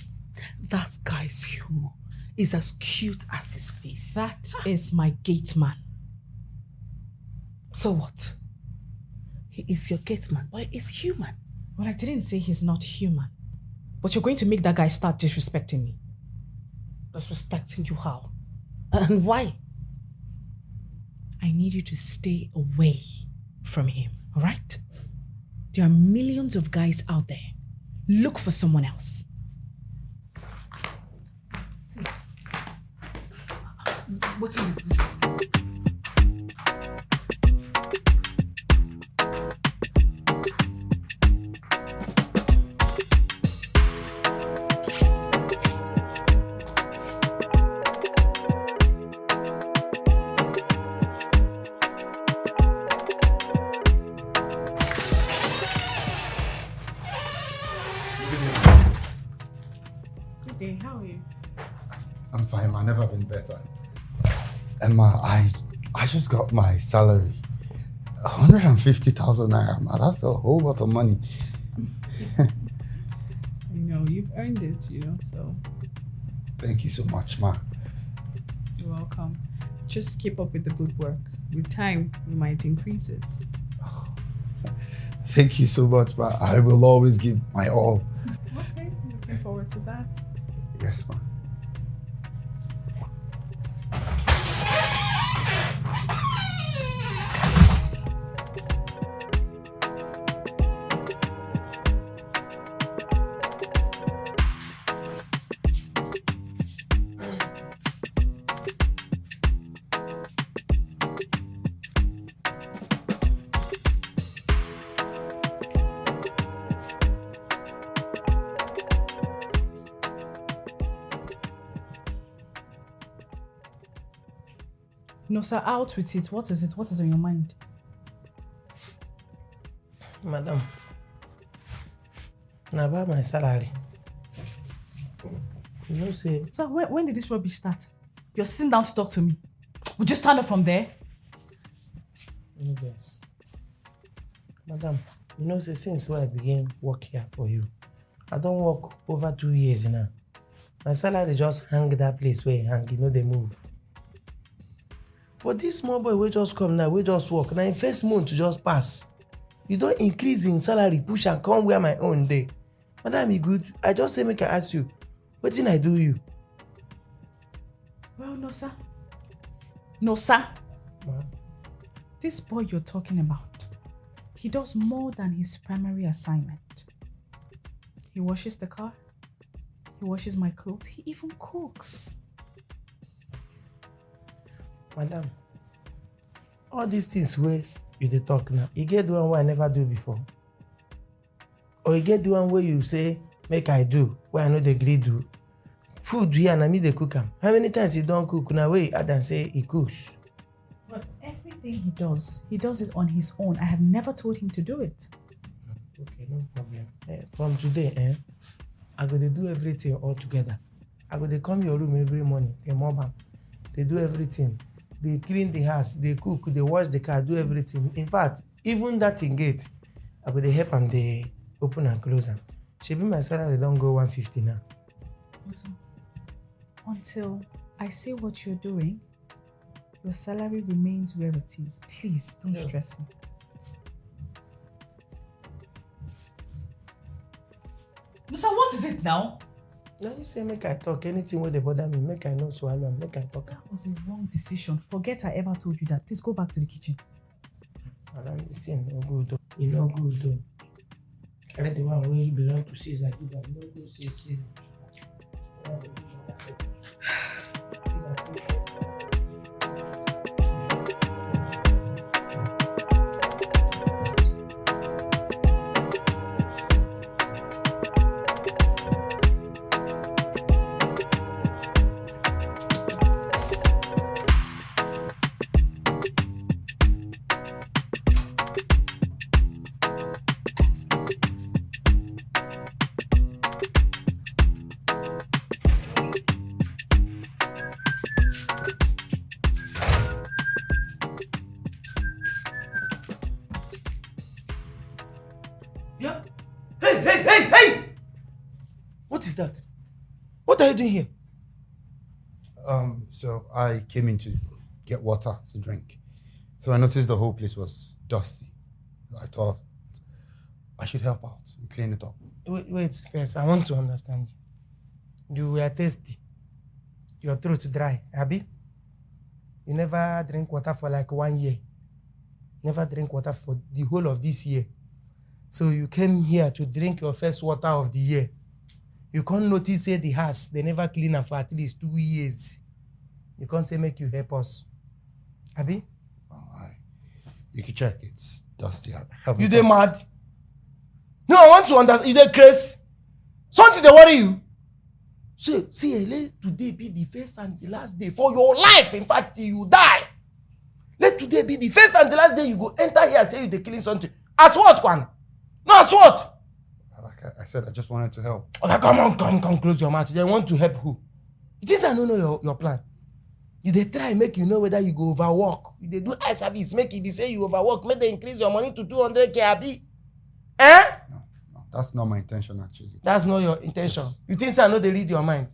S1: that guy's humor is as cute as his face.
S2: That is my gate man.
S1: So what? He is your gate man, but he's human.
S2: Well, I didn't say he's not human. But you're going to make that guy start disrespecting me.
S1: Disrespecting you how? And why?
S2: I need you to stay away from him, all right? There are millions of guys out there. Look for someone else.
S1: What's in this?
S2: How are you?
S5: I'm fine, ma. Never been better. And ma, I just got my salary. 150,000 naira, ma. That's a whole lot of money.
S2: You've earned it, so.
S5: Thank you so much, ma.
S2: You're welcome. Just keep up with the good work. With time, we might increase it.
S5: Thank you so much, ma. I will always give my all.
S2: Okay, looking forward to that.
S5: Yes, ma.
S2: No, sir, out with it. What is it? What is on your mind?
S3: Madam, now about my salary. You know, say...
S2: Sir, when did this rubbish start? You're sitting down to talk to me. Would you stand up from there?
S3: Yes. Madam, you know, say since when I began work here for you, I don't work over 2 years now. My salary just hang that place where it hang, you know, they move. But this small boy will just come now, we just work. Now in first month to just pass. You don't increase in salary, push and come where my own day. Madam, you good? I just say make I ask you, what did I do you?
S2: Well, no, sir. No, sir.
S3: Ma?
S2: This boy you're talking about, he does more than his primary assignment. He washes the car. He washes my clothes. He even cooks.
S3: Madam, all these things where you dey talk now, you get the one where I never do before. Or you get the one where you say, make I do, where I know they agree do. Food here and I me they cook am. How many times he don't cook? Now where he add and say he cooks.
S2: But everything he does it on his own. I have never told him to do it.
S3: Okay, no problem. From today, I go to do everything all together. I go to come your room every morning. They mob am. They do everything. They clean the house. They cook. They wash the car. Do everything. In fact, even that in gate, I go to help them. They open and close them. Shebi my salary don't go 150 now.
S2: Listen, until I see what you're doing, your salary remains where it is. Please don't stress me. Musa, what is it now?
S3: Now you say make I talk anything where they bother me, make I know swallow and make I talk.
S2: That was a wrong decision. Forget I ever told you that. Please go back to the kitchen.
S3: Madam, this thing no good though. You no good though. Carry the one where you belong to Caesar, give am. No go say Caesar. Caesar, please. Yeah. Hey! What is that? What are you doing here?
S7: So I came in to get water to drink. So I noticed the whole place was dusty. I thought I should help out and clean it up.
S3: Wait, first, I want to understand you. You were thirsty. Your throat dry, Abby? You never drink water for like 1 year. Never drink water for the whole of this year. So you came here to drink your first water of the year. You can't notice say the house, they never clean it for at least 2 years. You can't say make you help us. Abby?
S7: You can check, it's dusty.
S3: You dey mad? No, I want to understand. You dey crazy? Something they worry you? So, see, let today be the first and the last day for your life. In fact, till you die. Let today be the first and the last day you go enter here and say you dey killing something. As what, Kwan? No, as what?
S7: Like I said, I just wanted to help.
S3: Okay, come on, come close your mouth. They want to help who? It is I don't know your plan. You dey try make you know whether you go overwork. You dey do eye service, make it be say you overwork, make they increase your money to 200k abi. Eh?
S7: No, that's not my intention actually.
S3: That's not your intention. You think say I know they read your mind?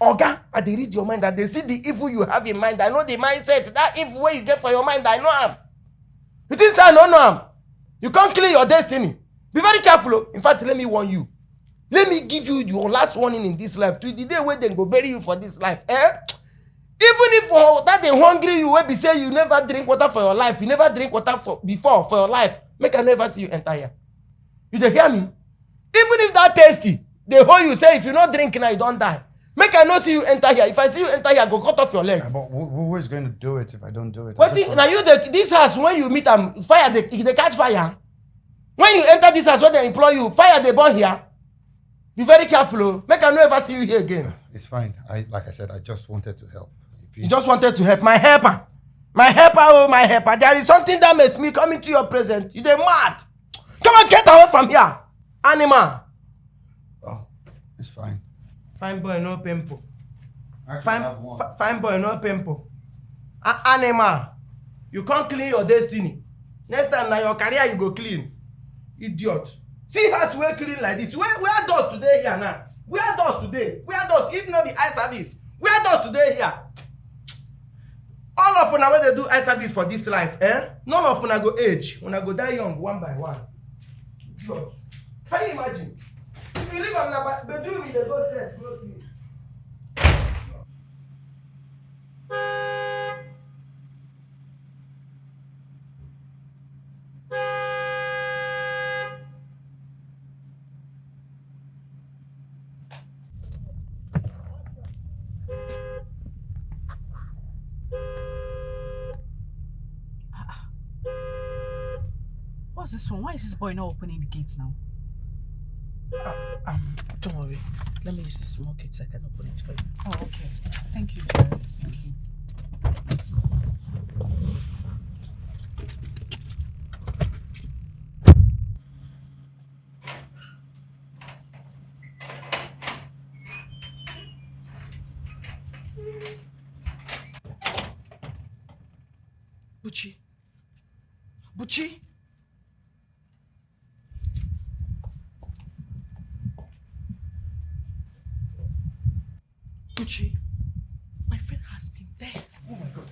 S3: Oga, I dey read your mind. That they see the evil you have in mind. I know the mindset. That evil way you get for your mind, I know am. You think say I don't know am? You can't clear your destiny. Be very careful. In fact, let me warn you. Let me give you your last warning in this life. To the day where they go bury you for this life. Even if that they hungry you, will be say you never drink water for your life. You never drink water before for your life. Make I never see you enter here. You dey hear me? Even if that tasty, they hold you say if you not drink now, you don't die. Make I not see you enter here. If I see you enter here, I go cut off your leg.
S7: Yeah, but who is going to do it if I don't do it?
S3: But now you this house when you meet them, fire they catch fire. When you enter this house where they employ you, fire they burn here. Be very careful. Make I not ever see you here again.
S7: It's fine. Like I said, I just wanted to help.
S3: You just wanted to help my helper. My helper, oh my helper, there is something that makes me come into your presence. You dey mad. Come on, get away from here. Animal.
S7: Oh, it's fine.
S3: Fine boy, no pimple.
S7: I can have one.
S3: Fine boy, no pimple. Animal. You can't clean your destiny. Next time, now your career you go clean. Idiot. See house wey clean like this. Where doors today here now? Where doors today? Where doors? If not the eye service, where doors today here? All of una wey dey do eye service for this life, none of una go age. Una go die young one by one. Idiot. Can you imagine? If you live on a bedroom, you dey go straight, close to you.
S2: What's this one? Why is this boy not opening the gates now?
S1: Don't worry. Let me use the small key so I can open it for you.
S2: Oh, okay. Thank you, Jerry. Thank you.
S1: Buchi. Buchi? Buchi, my friend has been there. Oh my God.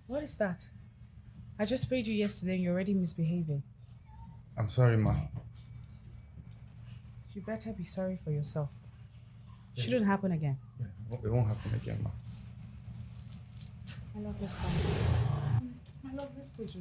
S2: What is that? I just paid you yesterday and you're already misbehaving.
S7: I'm sorry, ma.
S2: You better be sorry for yourself. Shouldn't happen again.
S7: Yeah, it won't happen again, ma.
S2: I love this one. I love this picture.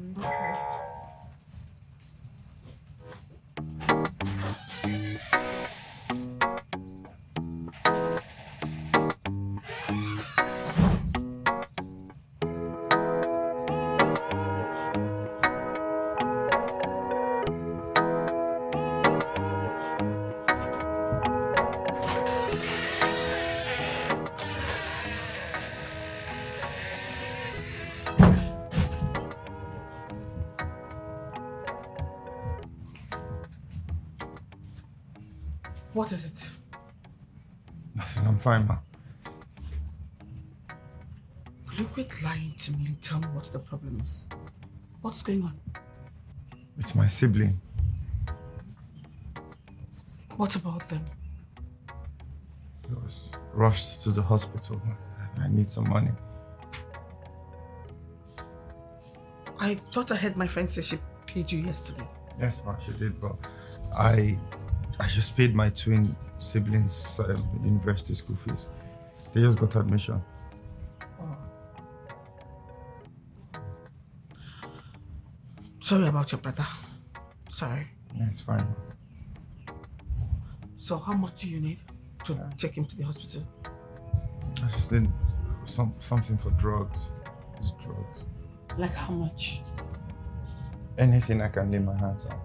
S1: What is it?
S7: Nothing, I'm fine, ma.
S1: Will you quit lying to me and tell me what the problem is? What's going on?
S7: It's my sibling.
S1: What about them?
S7: He was rushed to the hospital. I need some money.
S1: I thought I heard my friend say she paid you yesterday.
S7: Yes, ma, she did, but I just paid my twin siblings' university school fees. They just got admission.
S1: Oh. Sorry about your brother. Sorry.
S7: Yeah, it's fine.
S1: So how much do you need to take him to the hospital?
S7: I just need something for drugs. It's drugs.
S1: Like how much?
S7: Anything I can lay my hands on.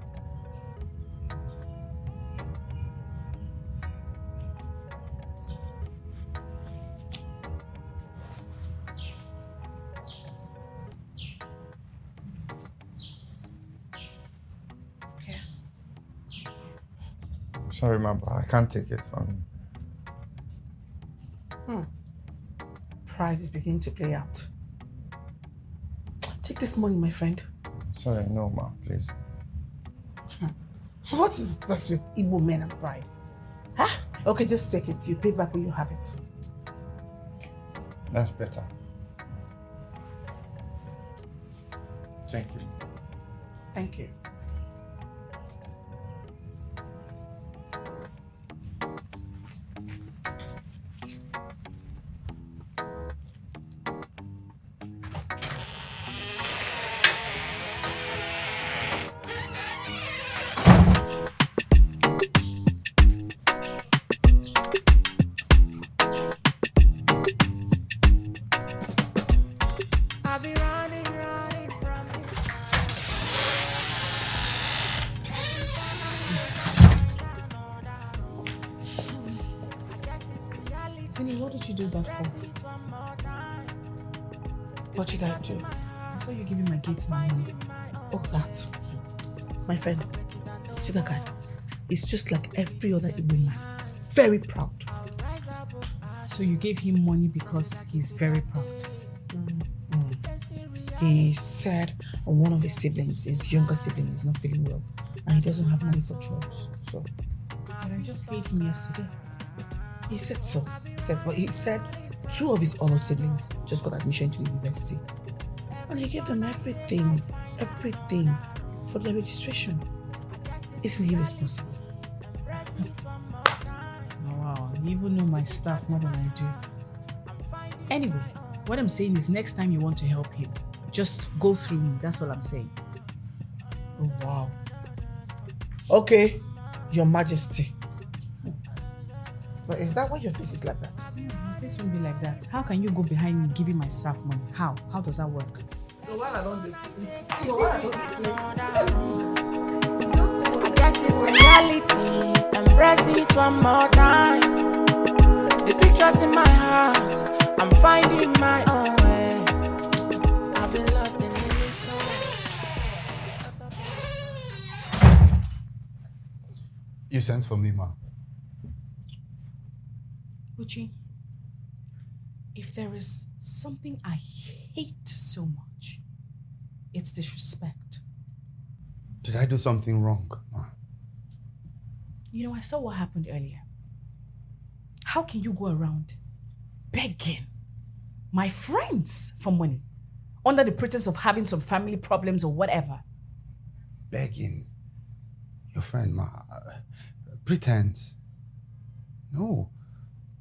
S7: Sorry, ma'am, but I can't take it from you.
S1: Pride is beginning to play out. Take this money, my friend.
S7: Sorry, no, ma'am, please.
S1: What is this with Igbo men and pride? Huh? Okay, just take it. You pay back when you have it.
S7: That's better. Thank you.
S1: Thank you.
S2: do that for?
S1: What you gotta do?
S2: I saw you giving my gate my money.
S1: Oh, that. My friend, see that guy? He's just like every other Igbo man. Very proud.
S2: So you gave him money because he's very proud.
S1: He said one of his siblings, his younger sibling, is not feeling well and he doesn't have money for drugs. So,
S2: But I just paid him yesterday.
S1: he said so. He said 2 of his other siblings just got admission to the university. And he gave them everything for their registration. Isn't he responsible?
S2: Oh, wow, you even know my stuff more than I do. Anyway, what I'm saying is next time you want to help him, just go through me. That's all I'm saying.
S1: Oh, wow. Okay, Your Majesty. But is that why your face is like that?
S2: My face won't be like that. How can you go behind me giving my staff money? How? How does that work?
S3: No, while I don't do it.
S8: I guess it's reality. Embrace it one more time. The pictures in my heart, I'm finding my own way. I've been lost in
S7: You sent for me, ma.
S2: Uchi, if there is something I hate so much, it's disrespect.
S7: Did I do something wrong, ma?
S2: You know, I saw what happened earlier. How can you go around begging my friends for money under the pretense of having some family problems or whatever?
S7: Begging your friend, ma. Pretense. No,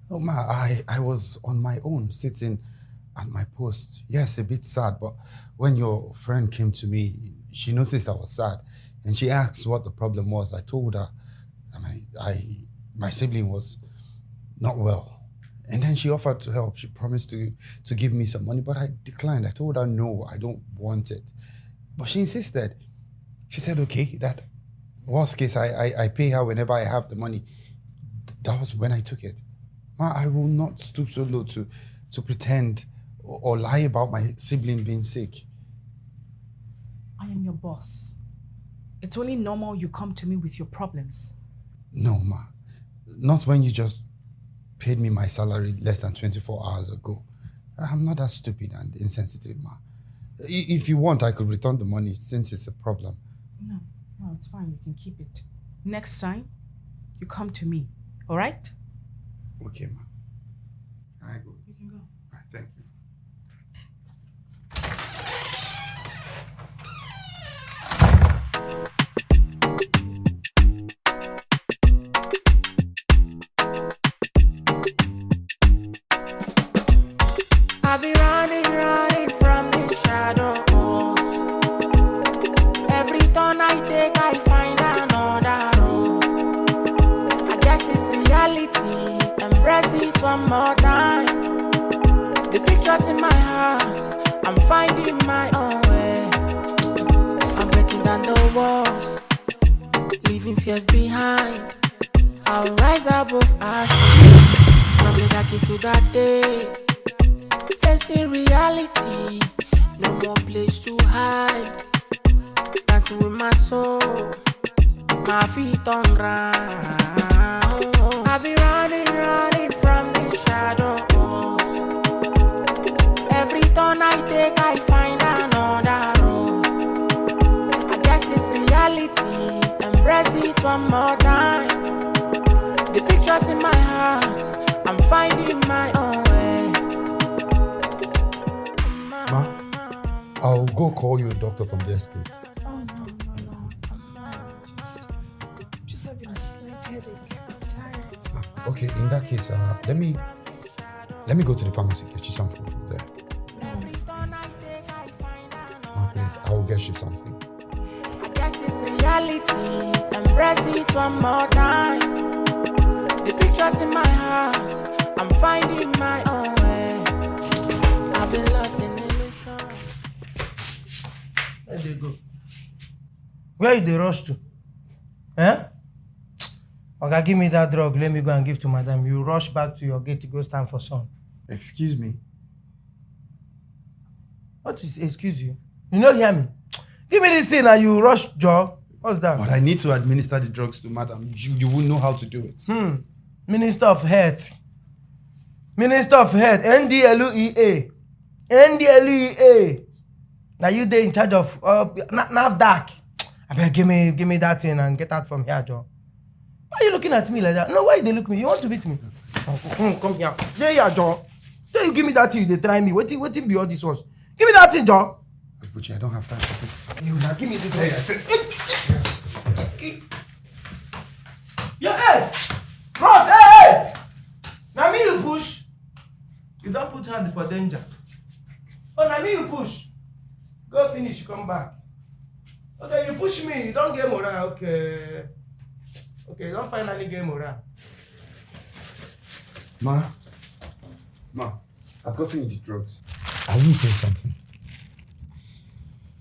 S7: ma, I was on my own, sitting at my post. Yes, a bit sad, but when your friend came to me, she noticed I was sad, and she asked what the problem was. I told her my sibling was not well, and then she offered to help. She promised to give me some money, but I declined. I told her no, I don't want it, but she insisted. She said, okay, that worst case, I pay her whenever I have the money. That was when I took it. Ma, I will not stoop so low to pretend or lie about my sibling being sick.
S2: I am your boss. It's only normal you come to me with your problems.
S7: No, ma. Not when you just paid me my salary less than 24 hours ago. I'm not that stupid and insensitive, ma. If you want, I could return the money since it's a problem.
S2: No, it's fine. You can keep it. Next time, you come to me. All right?
S7: Okay, ma. Can I go?
S2: You can go.
S7: All right, thank you.
S8: I'll be running from the shadow. Every turn I take, I find another road. I guess it's reality. Embrace it one more time. The pictures in my heart, I'm finding my own way. I'm breaking down the walls, leaving fears behind. I'll rise above ashes, from the dark into that day. Facing reality, no more place to hide. Dancing with my soul, my feet on ground. I'll be running from the shadow. Every turn I take, I find another road. I guess it's reality. Embrace it one more time. The pictures in my heart, I'm finding my own way.
S7: Ma, I'll go call you a doctor from the estate.
S2: Oh, no. Just having a slight headache. I'm tired.
S7: Okay, in that case, let me go to the pharmacy, get you something from there. Ma, please, I will get you something.
S8: I guess it's reality. Embrace it one more time. The pictures in my heart, I'm finding my own way. I've been lost in illusion.
S3: Where they go? Where you dey rush to? Eh? Okay, give me that drug. Let me go and give to madam. You rush back to your gate to go stand for sun.
S7: Excuse me.
S3: What is excuse you? You don't hear me? Give me this thing and you rush, Joe. What's that?
S7: But I need to administer the drugs to madam. You will know how to do it.
S3: Minister of Health. Minister of Health. NDLEA. NDLEA. Now you there in charge of NAFDAC. I better give me that thing and get out from here, Joe. Why are you looking at me like that? No, why they look at me? You want to beat me? Come here. There you are, Joe. There you give me that thing, they try me. What be all these ones? Give me that thing, Joe.
S7: Buchi, I don't have time for this.
S3: You now give me the thing. Yeah, hey! Ross, hey! Now me you push. You don't put hand for danger. Oh, now me you push. Go finish, you come back. Okay, you push me, you don't get morale, okay. Okay, you don't finally get morale.
S7: Ma, I've gotten you the drugs. I will tell you something.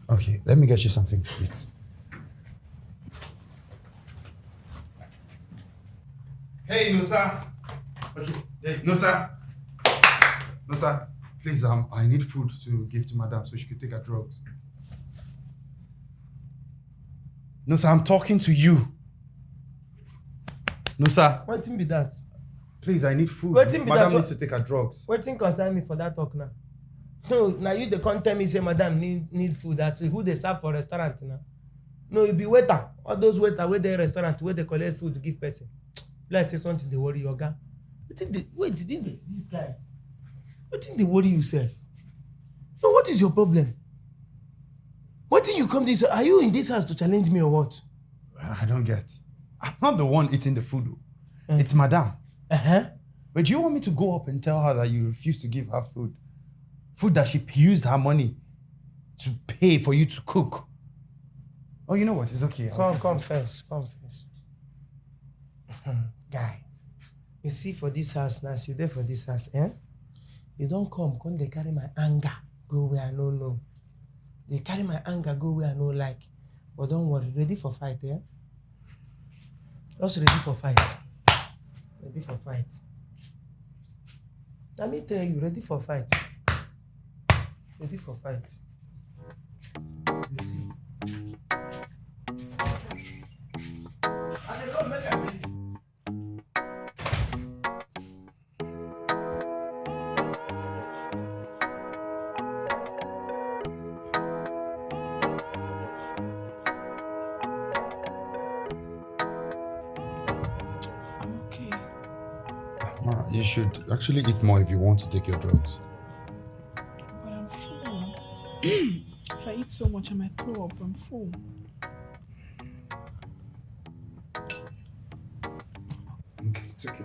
S7: Okay, let me get you something to eat. Hey, Nosa. Okay, hey, Nosa. Nosa, please, I need food to give to madam so she could take her drugs. Nosa, I'm talking to you. Nosa.
S3: What thing be that?
S7: Please, I need food.
S3: Madam
S7: needs to take her drugs.
S3: What thing concern me for that talk now? No, now you the content me say madam need food. That's who they serve for restaurant now. No, you be waiter. All those waiter where they restaurant where they collect food to give person. Let's say something they worry your guy. Wait, this guy. What thing they worry yourself? No, what is your problem? What thing you come this? Are you in this house to challenge me or what?
S7: I don't get. I'm not the one eating the food. It's madam. But do you want me to go up and tell her that you refuse to give her food? Food that she used her money to pay for you to cook. Oh, you know what? It's okay.
S3: Come first. Guy, you see for this house now, you there for this house, eh? You don't come they carry my anger, go where I no know. They carry my anger, go where I no like. But don't worry, ready for fight, eh? Just ready for fight. Ready for fight. Let me tell you, ready for fight. Ready for fight. You see. I said, don't make a ready.
S7: You should actually eat more if you want to take your drugs.
S9: But I'm full. If I eat so much, I might throw up. I'm full.
S7: Okay, it's okay.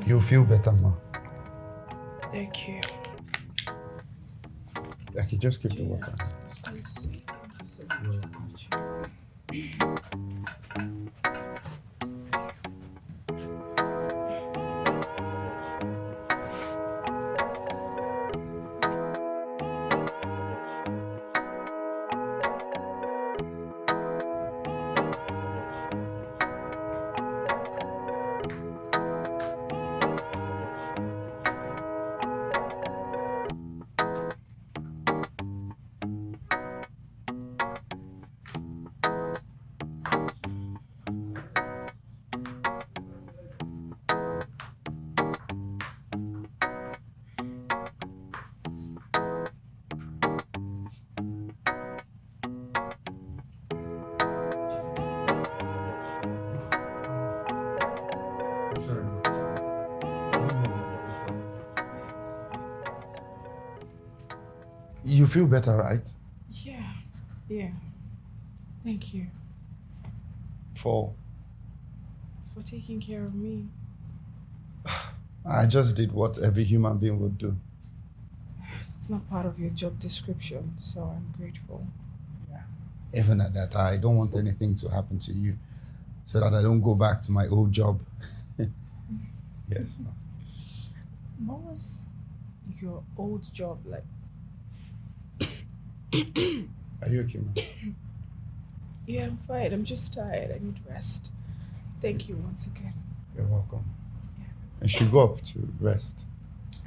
S7: You'll feel better, ma.
S9: Thank you.
S7: Okay, just keep the water.
S9: It's going to say thank you so much.
S7: You feel better, right?
S9: Yeah. Thank you.
S7: For
S9: taking care of me.
S7: I just did what every human being would do.
S9: It's not part of your job description, so I'm grateful.
S7: Even at that, I don't want anything to happen to you so that I don't go back to my old job. Yes.
S9: What was your old job like?
S7: Are you okay, man?
S9: Yeah, I'm fine. I'm just tired. I need rest. Thank you once again.
S7: You're welcome. I should go up to rest.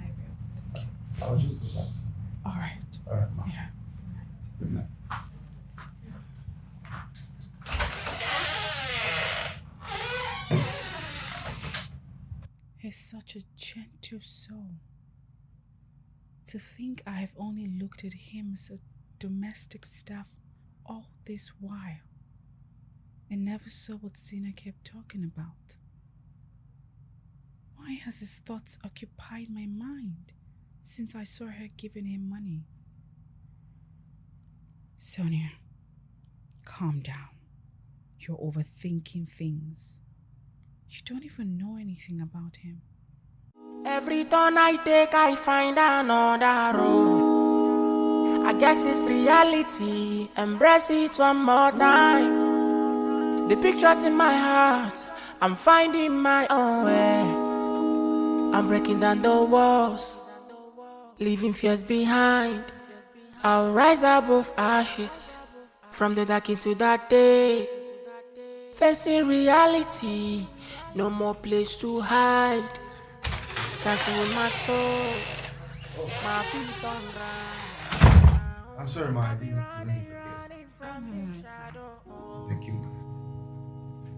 S9: I will. Thank you.
S7: I'll just go back.
S9: All right.
S7: All right, ma.
S9: Yeah.
S7: Good night.
S2: He's such a gentle soul. To think I have only looked at him as a domestic staff all this while and never saw what Zina kept talking about. Why has his thoughts occupied my mind since I saw her giving him money? Sonia, calm down. You're overthinking things. You don't even know anything about him.
S8: Every turn I take, I find another road. I guess it's reality. Embrace it one more time. The pictures in my heart, I'm finding my own way. I'm breaking down the walls, leaving fears behind. I'll rise above ashes, from the dark into that day. Facing reality, no more place to hide. Dancing with my soul, my feet on ground.
S7: I'm sorry, ma. I didn't Thank you, ma.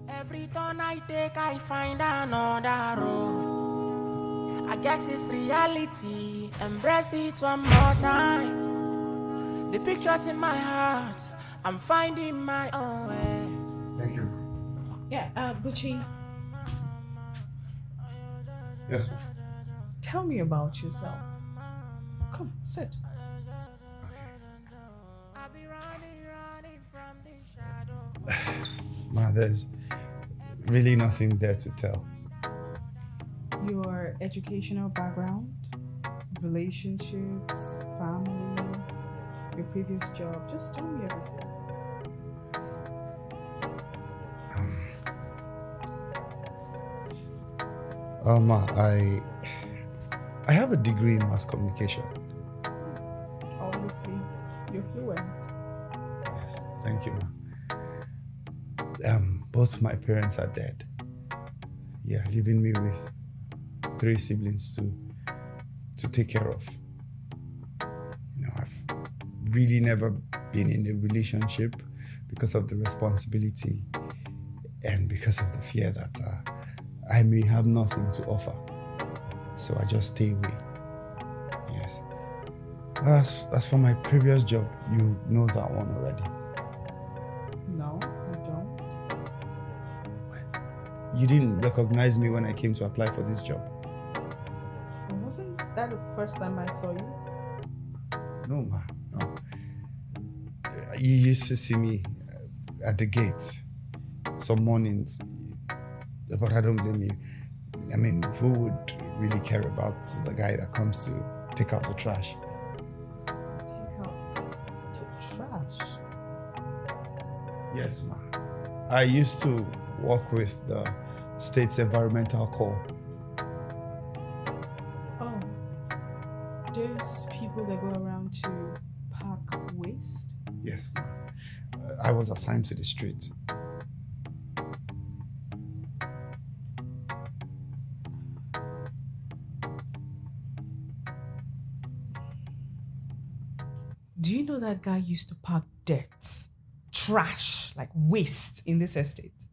S8: Every turn I take, I find another road. I guess it's reality. Embrace it one more time. The pictures in my heart, I'm finding my own way.
S7: Thank you.
S9: Yeah, Buchi,
S7: Yes, ma.
S9: tell me about yourself. Come, sit.
S7: Ma, there's really nothing there to tell.
S9: Your educational background, relationships, family, your previous job. Just tell me everything.
S7: Ma, I have a degree in mass communication.
S9: Obviously, you're fluent.
S7: Thank you, ma. Both my parents are dead. Yeah, leaving me with 3 siblings to take care of. You know, I've really never been in a relationship because of the responsibility and because of the fear that I may have nothing to offer. So I just stay away. Yes. As for my previous job, you know that one already.
S9: No, you don't.
S7: You didn't recognize me when I came to apply for this job.
S9: Wasn't that the first time I saw you?
S7: No, ma, no. You used to see me at the gate some mornings, but I don't blame you. I mean, who would really care about the guy that comes to take out the trash?
S9: Take out the trash.
S7: Yes, ma. I used to work with the state's environmental corps.
S9: Oh, there's people that go around to pack waste?
S7: Yes, ma. I was assigned to the street.
S9: Do you know that guy used to pack dirt, trash, like waste in this estate?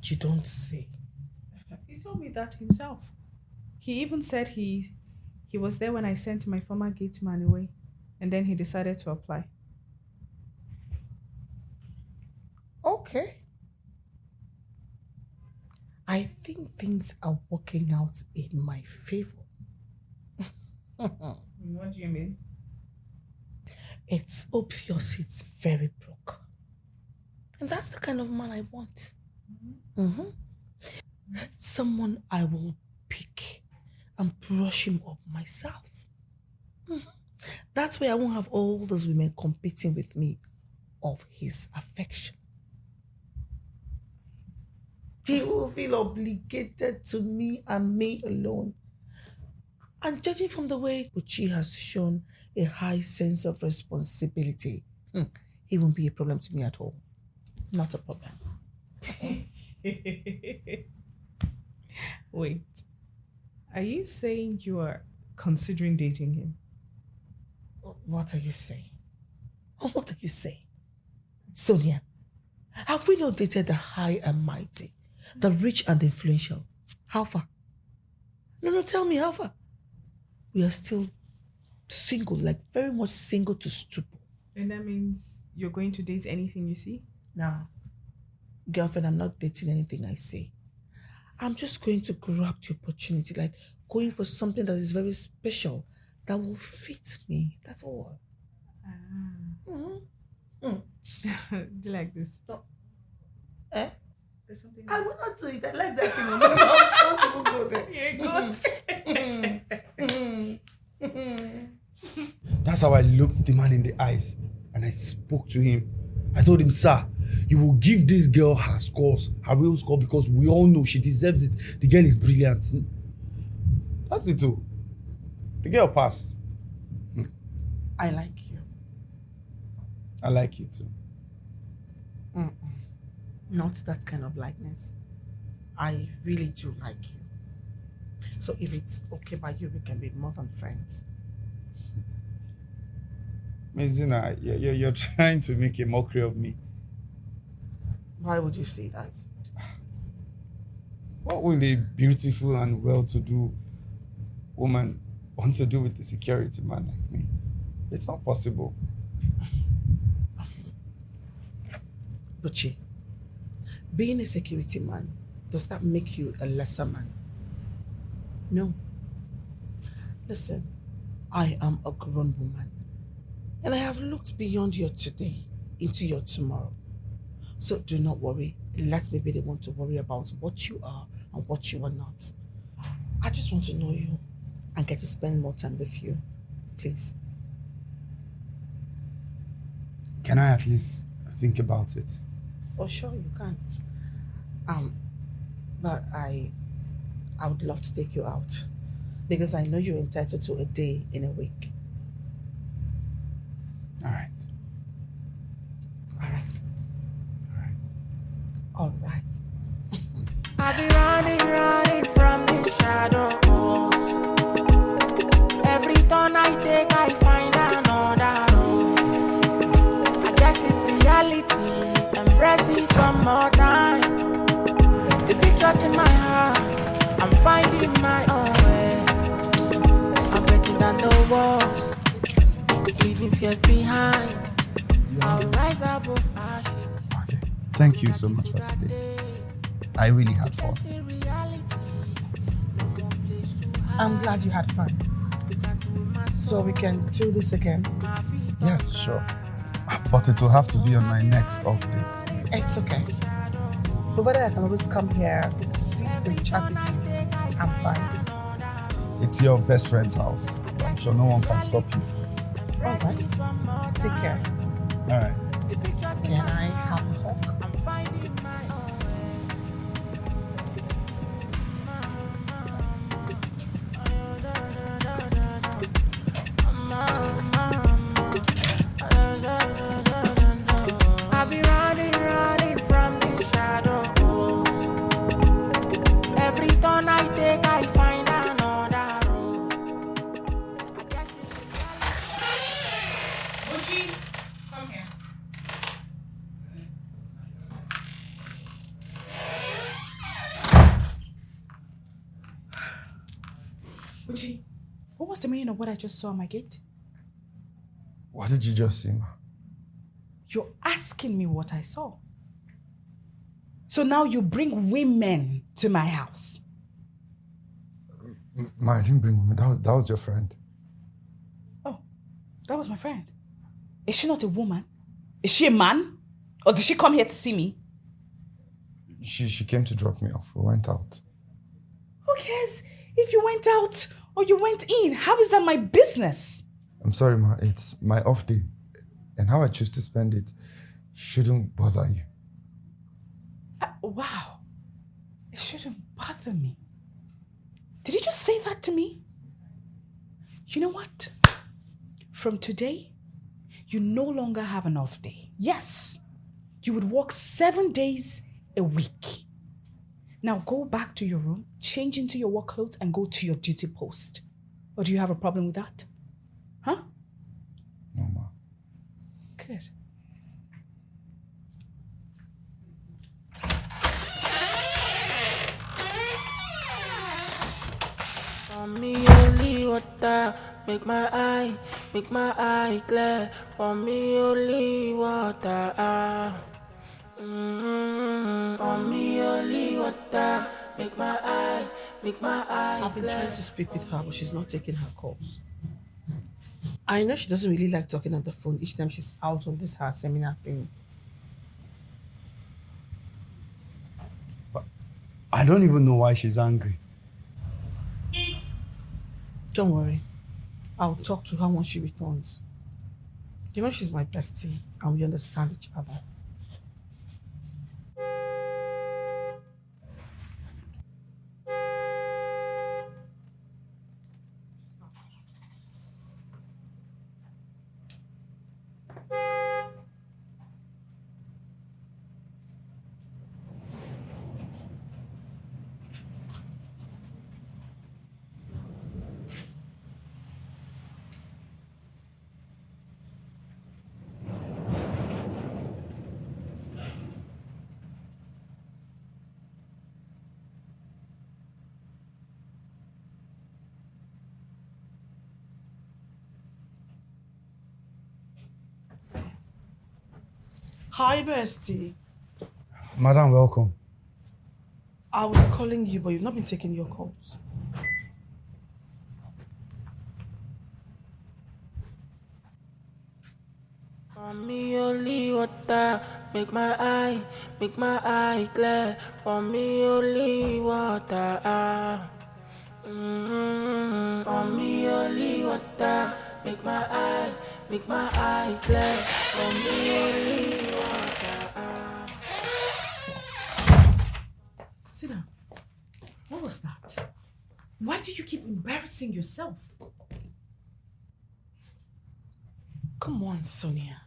S1: You don't say.
S9: He told me that himself. He even said he was there when I sent my former gate man away, and then he decided to apply.
S1: Okay. I think things are working out in my favor.
S9: What do you mean?
S1: It's obvious he's very broke. And that's the kind of man I want. Mm-hmm. Someone I will pick and brush him up myself. That's why I won't have all those women competing with me of his affection. He will feel obligated to me and me alone. And judging from the way Uchi has shown a high sense of responsibility, he won't be a problem to me at all. Not a problem.
S9: Wait. Are you saying you are considering dating him?
S1: What are you saying? What are you saying? Sonia, have we not dated the high and mighty, the rich and influential? How far? No, tell me how far. We are still single, like very much single to stupor.
S9: And that means you're going to date anything you see?
S1: No. Girlfriend, I'm not dating anything I say. I'm just going to grab the opportunity, like going for something that is very special, that will fit me. That's all.
S9: Do you like this?
S1: No. Eh?
S9: There's something.
S1: I will not do it. I like that thing. No, don't even go there.
S9: You're good.
S7: That's how I looked the man in the eyes and I spoke to him. I told him, sir, you will give this girl her scores, her real score, because we all know she deserves it. The girl is brilliant. That's it too. The girl passed.
S1: I like you.
S7: I like you too.
S1: Not that kind of likeness. I really do like you. So if it's okay by you, we can be more than friends.
S7: Miss Zina, you're trying to make a mockery of me.
S1: Why would you say that?
S7: What will a beautiful and well-to-do woman want to do with a security man like me? It's not possible.
S1: Buchi, being a security man, does that make you a lesser man? No. Listen, I am a grown woman, and I have looked beyond your today into your tomorrow. So do not worry. Let me be the one to worry about what you are and what you are not. I just want to know you and get to spend more time with you. Please.
S7: Can I at least think about it?
S1: Oh, sure, you can. But I would love to take you out because I know you're entitled to a day in a week.
S7: All right.
S1: All right. All right.
S8: I've been running from the shadow. Every turn I take, I find another road. I guess it's reality. Embrace it one more time. The pictures in my heart, I'm finding my own way. I'm breaking down the walls, leaving fears behind. I'll rise above ashes.
S7: Okay. Thank you so much for today. I really had fun.
S1: I'm glad you had fun. So we can do this again?
S7: Yeah, sure. But it will have to be on my next off day.
S1: It's okay. Provided I can always come here, sit and chat with you, I'm fine.
S7: It's your best friend's house. I'm sure no one can stop you.
S1: All right. Take care.
S7: All right.
S1: Can I have a hug?
S8: I'll be running from the shadow. Every turn I take, I find another road. I guess it's
S9: Buchi, come here. Buchi, what was the meaning of what I just saw on my gate?
S7: What did you just see, ma?
S2: You're asking me what I saw. So now you bring women to my house.
S7: Ma, I didn't bring women. That was your friend.
S2: Oh, that was my friend. Is she not a woman? Is she a man? Or did she come here to see me?
S7: She came to drop me off. We went out.
S2: Who cares if you went out or you went in? How is that my business?
S5: I'm sorry, ma. It's my off day. And how I choose to spend it shouldn't bother you.
S2: Wow. It shouldn't bother me. Did you just say that to me? You know what? From today, you no longer have an off day. Yes, you would work 7 days a week. Now go back to your room, change into your work clothes, and go to your duty post. Or do you have a problem with that? Huh?
S5: No, ma.
S2: Good.
S8: For me only water, make my eye clear. For me only water. For me only water, make my eye
S1: I've been trying to speak with her, but she's not taking her calls. I know she doesn't really like talking on the phone each time she's out on this her seminar thing.
S7: But I don't even know why she's angry.
S1: Don't worry. I'll talk to her once she returns. You know she's my bestie and we understand each other. Hi, bestie.
S7: Madam, welcome.
S1: I was calling you, but you've not been taking your calls.
S8: For me only water, make my eye clear. For me only water. For me only water, make my eye clear. For me only water.
S2: Sit down. What was that? Why do you keep embarrassing yourself?
S1: Come on, Sonia.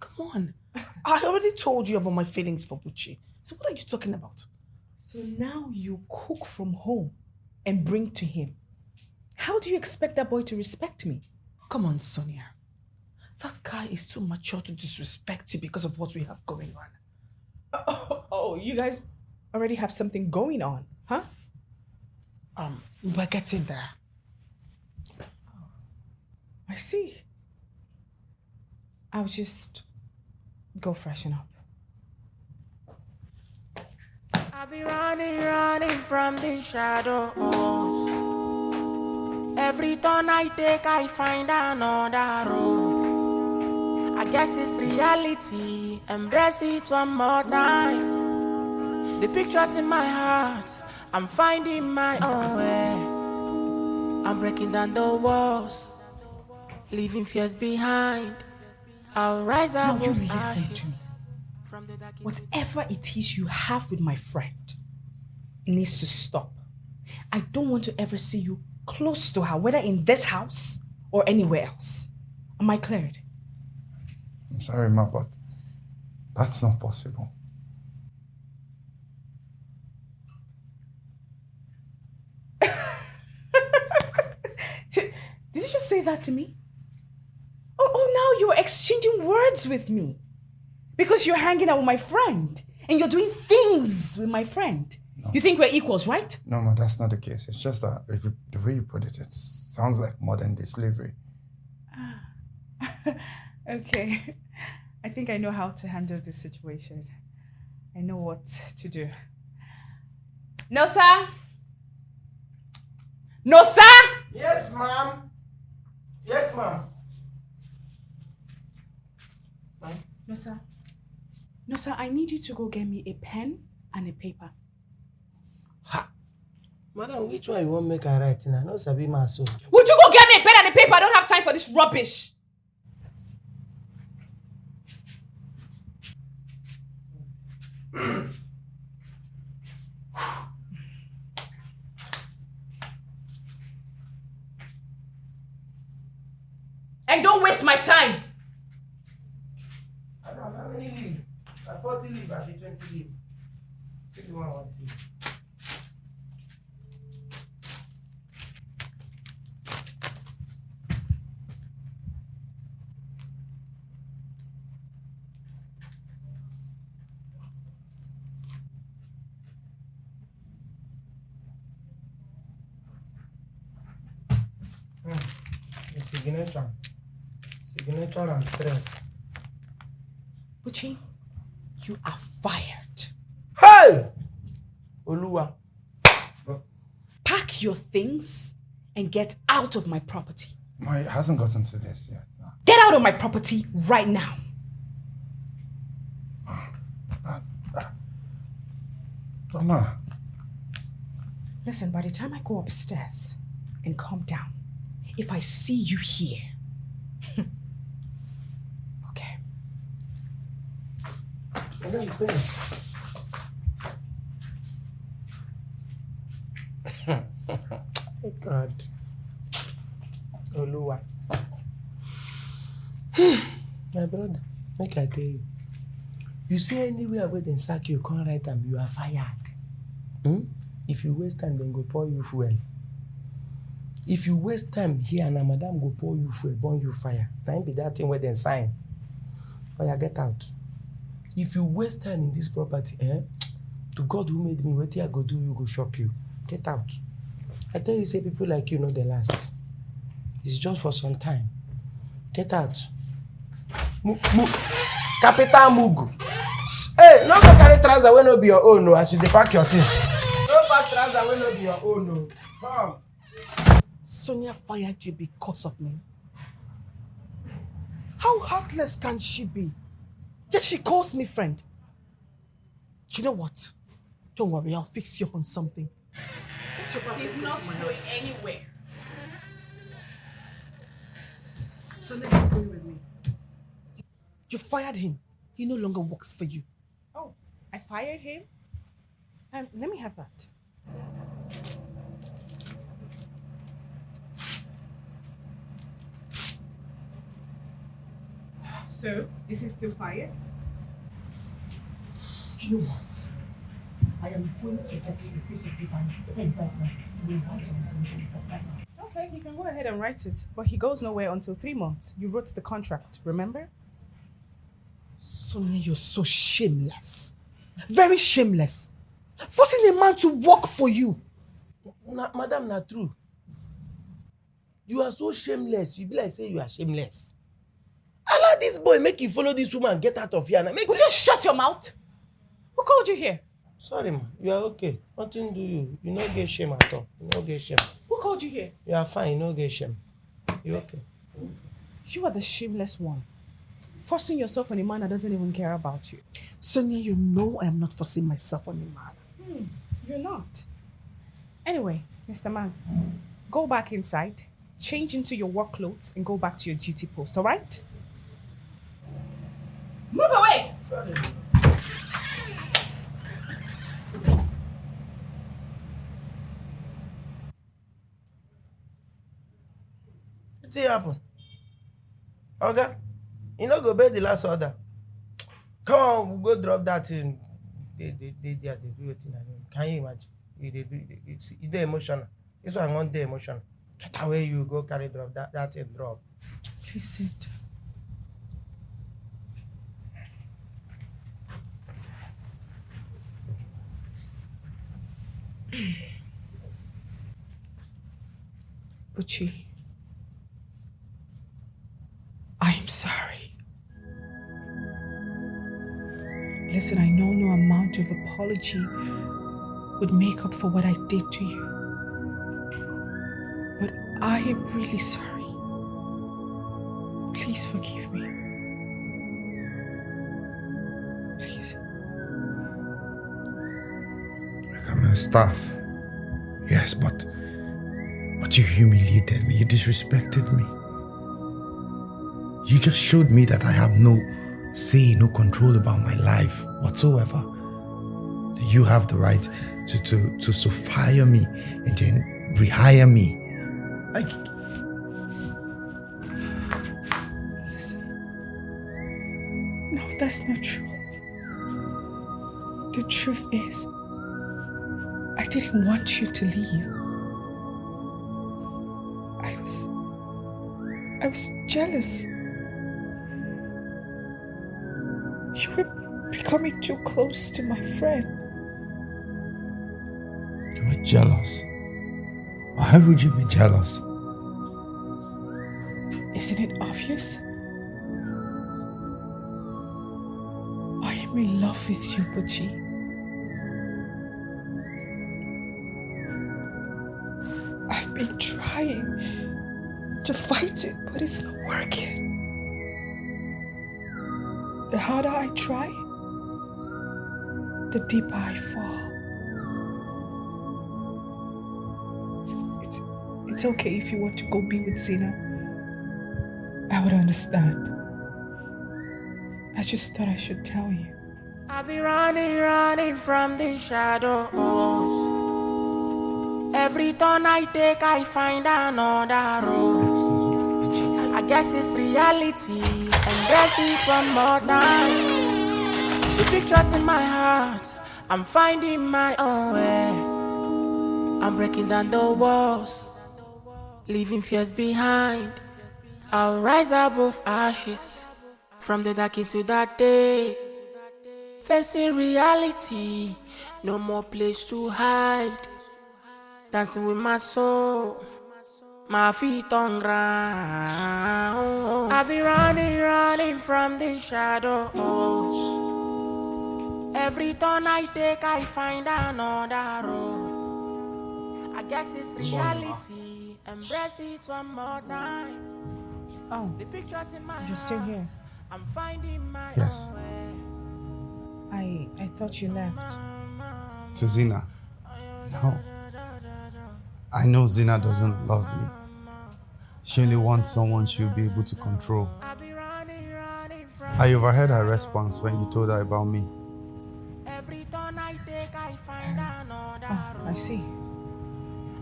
S1: Come on. I already told you about my feelings for Buchi. So what are you talking about?
S2: So now you cook from home and bring to him. How do you expect that boy to respect me?
S1: Come on, Sonia. That guy is too mature to disrespect you because of what we have going on.
S2: Oh, you guys already have something going on, huh?
S1: We're getting there.
S2: I see. I'll just go freshen up.
S8: I'll be running from the shadows. Every turn I take, I find another road. I guess it's reality. Embrace it one more time. The pictures in my heart, I'm finding my own way. I'm breaking down the walls, leaving fears behind. I'll rise up.
S2: Now you listen to me. Whatever it is you have with my friend, it needs to stop. I don't want to ever see you close to her, whether in this house or anywhere else. Am I cleared?
S5: I'm sorry, ma, but that's not possible.
S2: Did you just say that to me? Oh, now you're exchanging words with me. Because you're hanging out with my friend and you're doing things with my friend. No. You think we're equals, right?
S5: No, ma, that's not the case. It's just that the way you put it, it sounds like modern day slavery.
S9: Okay. I think I know how to handle this situation. I know what to do. No, sir? No, sir?
S3: Yes, ma'am. Yes, ma'am.
S2: No, sir. No, sir, I need you to go get me a pen and a paper.
S3: Ha! Madam, which one you want make her write in? I know Sabi Maso.
S2: Would you go get me a pen and a and paper. I don't have time for this rubbish. And don't waste my time.
S3: I don't have any leave. I 40 leave, I 20 leave. 21 want to see. Signature and strength.
S2: Uchi, you are fired.
S3: Hey! Oluwa.
S2: Pack your things and get out of my property.
S7: It hasn't gotten to this yet.
S2: Get out of my property right now.
S7: Mama.
S2: Listen, by the time I go upstairs and come down, if I see you here, okay.
S3: Oh God. Oluwa. My brother, make I tell you. You see anywhere where they sack you, can't write them, you are fired. If you waste time, then go pour you fuel. If you waste time here, and madam go pour you fuel, burn you fire. That be that thing where they sign. Or you get out. If you waste time in this property, to God who made me, what I go do, you go shop you. Get out. I tell you, say people like you know the last. It's just for some time. Get out. Capital Mugu. Hey, no go carry trouser when no be your own, no, as you pack your things. No pack trouser when no be your own, no. Come.
S1: Sonia fired you because of me. How heartless can she be? Yet she calls me friend. You know what? Don't worry, I'll fix you up on something.
S2: He's not going anywhere.
S1: Sonia is going with me. You fired him. He no longer works for you.
S2: Oh, I fired him? Let me have that. So, is he still fired?
S1: You know what? I am going to get a piece of paper and pen right now. We write something right now.
S2: Okay, you can go ahead and write it. But he goes nowhere until 3 months. You wrote the contract, remember?
S1: Sonia, you're so shameless. Very shameless. Forcing a man to work for you.
S3: Madam, not true. You are so shameless. You be like say you are shameless. Allow this boy make you follow this woman and get out of here.
S2: Would you shut your mouth? Who called you here?
S3: Sorry, ma. You are okay. Nothing do you. You no get shame at all. You no get shame.
S2: Who called you here?
S3: You are fine. You no get shame. You okay?
S2: You are the shameless one. Forcing yourself on a man that doesn't even care about you.
S1: Sonia, you know I am not forcing myself on a man.
S2: You're not. Anyway, Mr. Man, go back inside, change into your work clothes, and go back to your duty post, all right? Move away!
S3: Sorry. What's happen? Okay? You know, go obey the last order. Come on, we'll go drop that in. They do it in. Can you imagine? You do emotional. This one want the emotional. Get away, you go carry drop that in drop.
S2: Please sit. Buchi, I'm sorry. Listen, I know no amount of apology would make up for what I did to you. But I am really sorry. Please forgive me. Please.
S7: I'm your staff. Yes, but But you humiliated me. You disrespected me. You just showed me that I have no say, no control about my life whatsoever. That you have the right to so fire me and then rehire me. Like,
S9: Listen. No, that's not true. The truth is, I didn't want you to leave. I was jealous. You were becoming too close to my friend.
S7: you were jealous. Why would you be jealous?
S9: Isn't it obvious? I am in love with you, Buchi. I've been trying to fight it, but it's not working. The harder I try, the deeper I fall. It's okay if you want to go be with Zina. I would understand. I just thought I should tell you.
S8: I'll be running from the shadows. Every turn I take, I find another road. I guess it's reality. Embrace it one more time. The pictures in my heart, I'm finding my own way. I'm breaking down the walls, leaving fears behind. I'll rise above ashes, from the dark into that day. Facing reality, no more place to hide. Dancing with my soul, my feet on ground. I'll be running from the shadows. Every turn I take, I find another road. I guess it's reality. Embrace it one more time.
S9: Oh,
S8: The pictures in my
S9: you're still here.
S8: I'm finding my
S7: Yes.
S8: own way.
S9: I thought you left.
S7: To Zina? No. I know Zina doesn't love me. She only wants someone she'll be able to control.
S8: I'll be running from
S7: I overheard her response when you told her about me.
S8: every turn I take, I find another
S9: Oh, I
S8: road.
S9: see.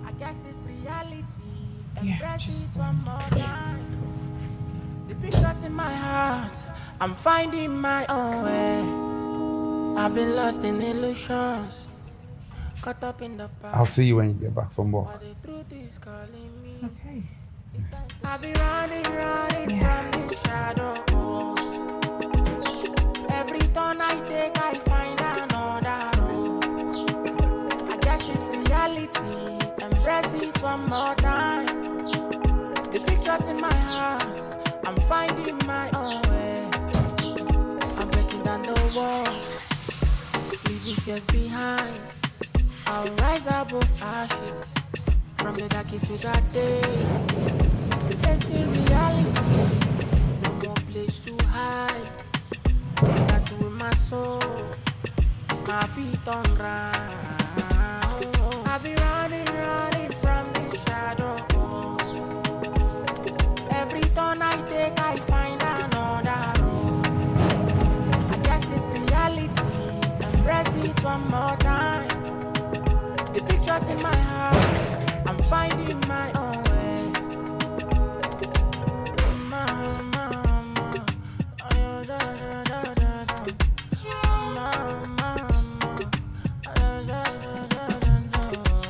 S8: I guess it's reality.
S9: Yeah,
S8: Embrace
S9: just,
S8: it one more time. The pictures in my heart, I'm finding my own way. I've been lost in illusions, caught up in the past.
S7: I'll see you when you get back from work.
S8: But the truth is calling me.
S9: Okay.
S8: I'll be running
S9: Yeah.
S8: from the shadows. Every turn I take, I find another road. I guess it's reality. Embrace it one more time. The pictures in my heart, I'm finding my own way. I'm breaking down the walls, leaving fears behind. I'll rise above ashes, from the dark into that day. Facing reality, no more place to hide. Dancing with my soul, my feet on ground. I'll be running from the shadows. Every turn I take, I find another road. I guess it's reality. Embrace it one more time. The pictures in my heart, I'm finding my own way.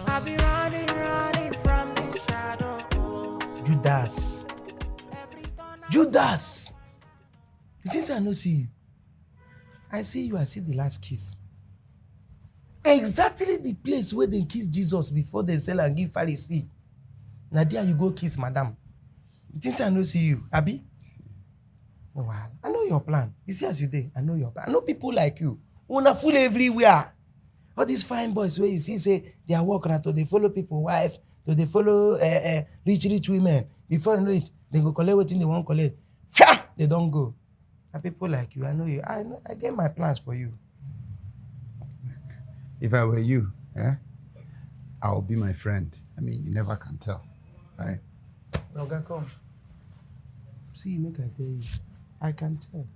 S8: I'll be running from the shadow.
S3: Judas. Judas! You think I no see you? I see you, I see the last kiss. Exactly the place where they kiss Jesus before they sell and give Pharisee. Now there you go kiss madam. You think I no see you, Abi? No, well, I know your plan. You see as you did, I know your plan. I know people like you. Una full everywhere. All these fine boys where you see say they are working to they follow people wife, to they follow rich women. Before you know it, they go collect what they want collect. They don't go. And people like you, I know you. I get my plans for you.
S7: If I were you, I'll be my friend. I mean, you never can tell. Right?
S3: Oga, come. See, make I tell you. I can tell.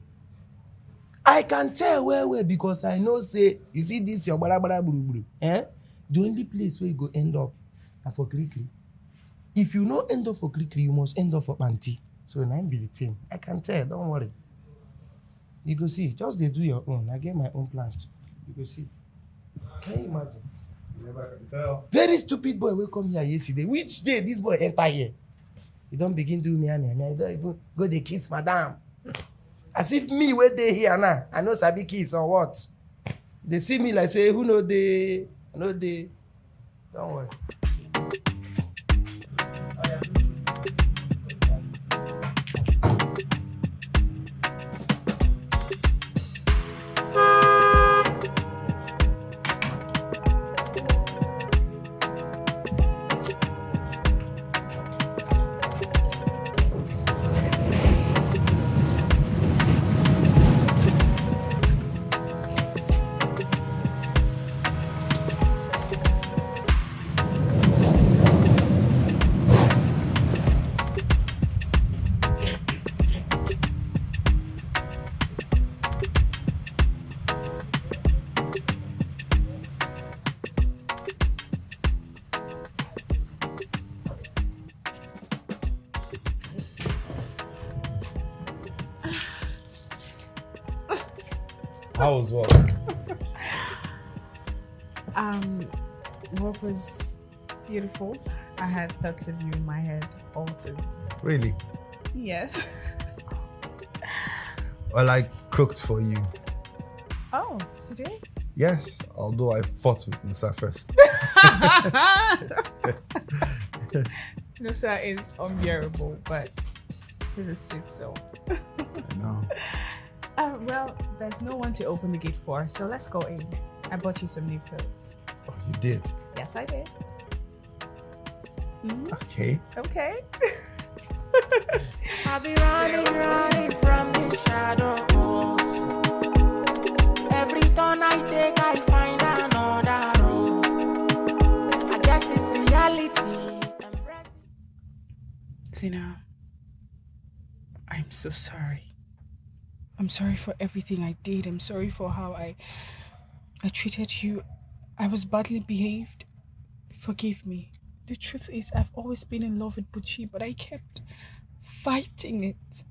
S3: I can tell well because I know say, you see this your bada buru. Eh? The only place where you go end up are for Krikri. If you no end up for Krikri, you must end up for Panti. So now be the thing. I can tell, don't worry. You go see, just they do your own. I get my own plans too. You go see. Can you imagine?
S7: You never can tell.
S3: Very stupid boy will come here yesterday. Which day this boy enter here? He don't begin do me. I don't even go dey kiss madam. As if me where they here now, I know sabi kiss or what. They see me like say, who know they, I know they. Don't worry.
S7: How was work?
S9: Work was beautiful. I had thoughts of you in my head all through.
S7: Really?
S9: Yes.
S7: Well, I cooked for you.
S9: Oh, you did?
S7: Yes, although I fought with Musa first.
S9: Nusa is unbearable, but he's a sweet soul.
S7: I know.
S9: Well, there's no one to open the gate for, so let's go in. I bought you some new clothes.
S7: Oh, you did?
S9: Yes, I did.
S7: Okay.
S9: Okay.
S8: I'll be running from the shadow. Every turn I take, I find another road. I guess it's reality.
S2: Zina, I'm so sorry. I'm sorry for everything I did. I'm sorry for how I treated you. I was badly behaved. Forgive me. The truth is, I've always been in love with Buchi, but I kept fighting it.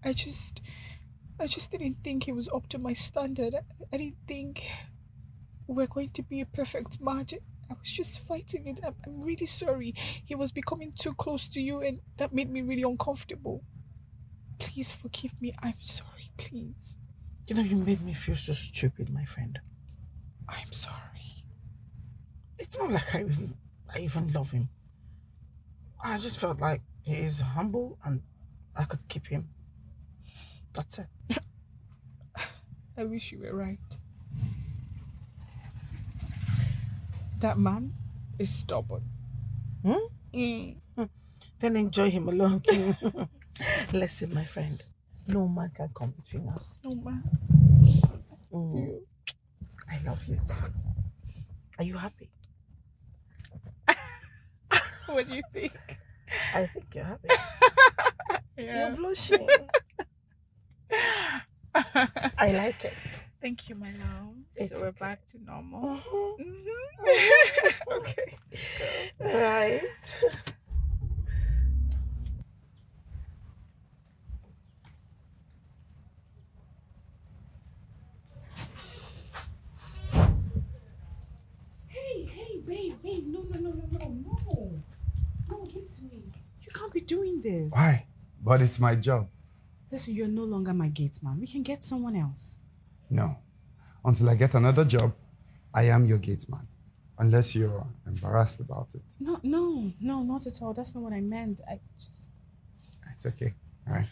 S2: I just didn't think he was up to my standard. I didn't think we're going to be a perfect match. I was just fighting it. I'm really sorry. He was becoming too close to you, and that made me really uncomfortable. Please forgive me. I'm sorry, please.
S1: You know, you made me feel so stupid, my friend.
S2: I'm sorry.
S1: It's not like I even love him. I just felt like he is humble and I could keep him. That's it.
S2: I wish you were right. That man is stubborn.
S1: Then enjoy him alone. Listen, my friend. No man can come between us.
S2: No man.
S1: I love you too. Are you happy?
S2: What do you think?
S1: I think you're happy.
S2: Yeah.
S1: You're blushing. I like it.
S2: Thank you, my love.
S1: It's
S2: so we're
S1: okay.
S2: back to normal. Okay.
S1: Right.
S2: Hey, babe, no, give it to me. You can't be doing this.
S7: Why? But it's my job.
S2: Listen, you're no longer my gate man. We can get someone else.
S7: No. Until I get another job, I am your gate man. Unless you're embarrassed about it.
S2: No, not at all. That's not what I meant.
S7: It's okay. All right.